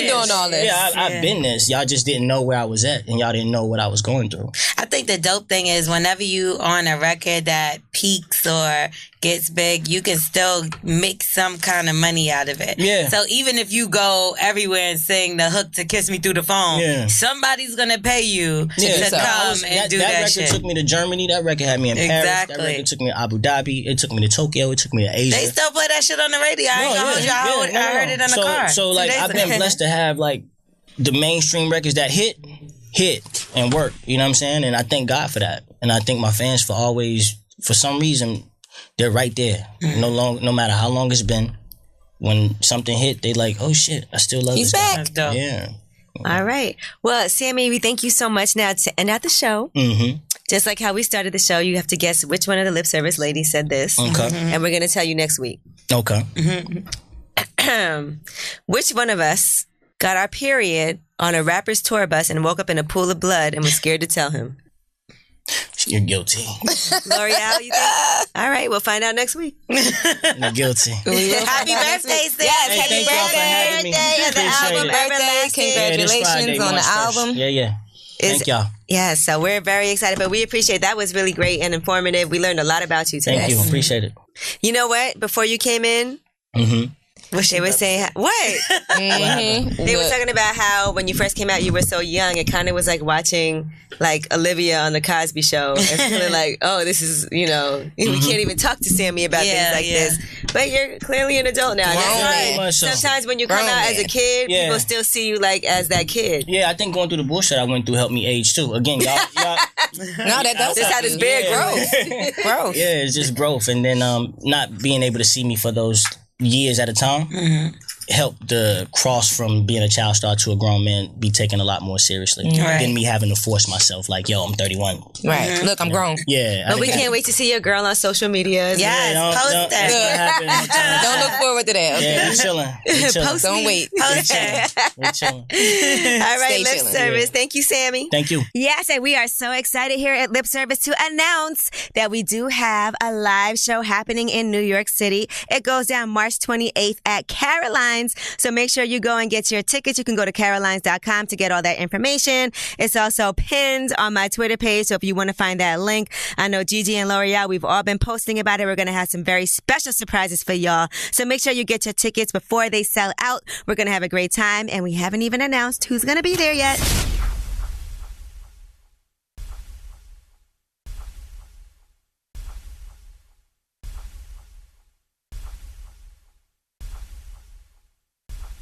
doing all this. Yeah, I've been this. Y'all just didn't know where I was at, and y'all didn't know what I was going through. I think the dope thing is whenever you on a record that peaks or gets big, you can still make some kind of money out of it. Yeah. So even if you go everywhere and sing the hook to Kiss Me Through the Phone, somebody's going to pay you to come and do that record shit. Took me to Germany. That record had me in Paris. That record took me to Abu Dhabi. It took me to Tokyo. It took me to Asia. They still play that shit on the radio. I ain't gonna hold you. I heard it in the car. So like, I've been blessed to have like the mainstream records that hit and work. You know what I'm saying? And I thank God for that. And I thank my fans for some reason, they're right there. No matter how long it's been, when something hit, they like, oh shit, I still love He's this back. guy. Yeah. All right. Well, Sammie, we thank you so much. Now, to end out the show, just like how we started the show, you have to guess which one of the lip service ladies said this. Okay. And we're going to tell you next week. Okay. Which one of us got our period on a rapper's tour bus and woke up in a pool of blood and was scared to tell him? You're guilty. L'Oreal, you think? All right, we'll find out next week. You're guilty. Happy birthday, Sid. Yes, happy thank y'all for having me. Congratulations on the album. Yeah. Thank y'all. Yeah, so we're very excited, but we appreciate that. Was really great and informative. We learned a lot about you today. Thank you. Appreciate it. You know what? Before you came in, they were saying, what? They were talking about how when you first came out, you were so young. It kind of was like watching like Olivia on the Cosby Show and feeling like, oh, this is, we can't even talk to Sammie about things like this. But you're clearly an adult now. That's right. Sometimes when you come out as a kid, people still see you like as that kid. Yeah, I think going through the bullshit I went through helped me age too. Again, y'all no, that does. This how this beard grows. Yeah, it's just growth. And then not being able to see me for those years at a time helped the cross from being a child star to a grown man be taken a lot more seriously than me having to force myself like, yo, I'm 31. Right. Look, I'm grown. Yeah. But we can't wait to see your girl on social media. Yes, post that. Don't look forward to that. Okay? Yeah, we're chilling. Don't wait. Post that. We're chilling. All right, Stay Lip chilling. Service. Thank you, Sammie. Thank you. Yes, and we are so excited here at Lip Service to announce that we do have a live show happening in New York City. It goes down March 28th at Caroline's. So make sure you go and get your tickets. You can go to carolines.com to get all that information. It's also pinned on my Twitter page. So if you want to find that link, I know Gigi and L'Oreal, we've all been posting about it. We're going to have some very special surprises for y'all. So make sure you get your tickets before they sell out. We're going to have a great time, and we haven't even announced who's going to be there yet.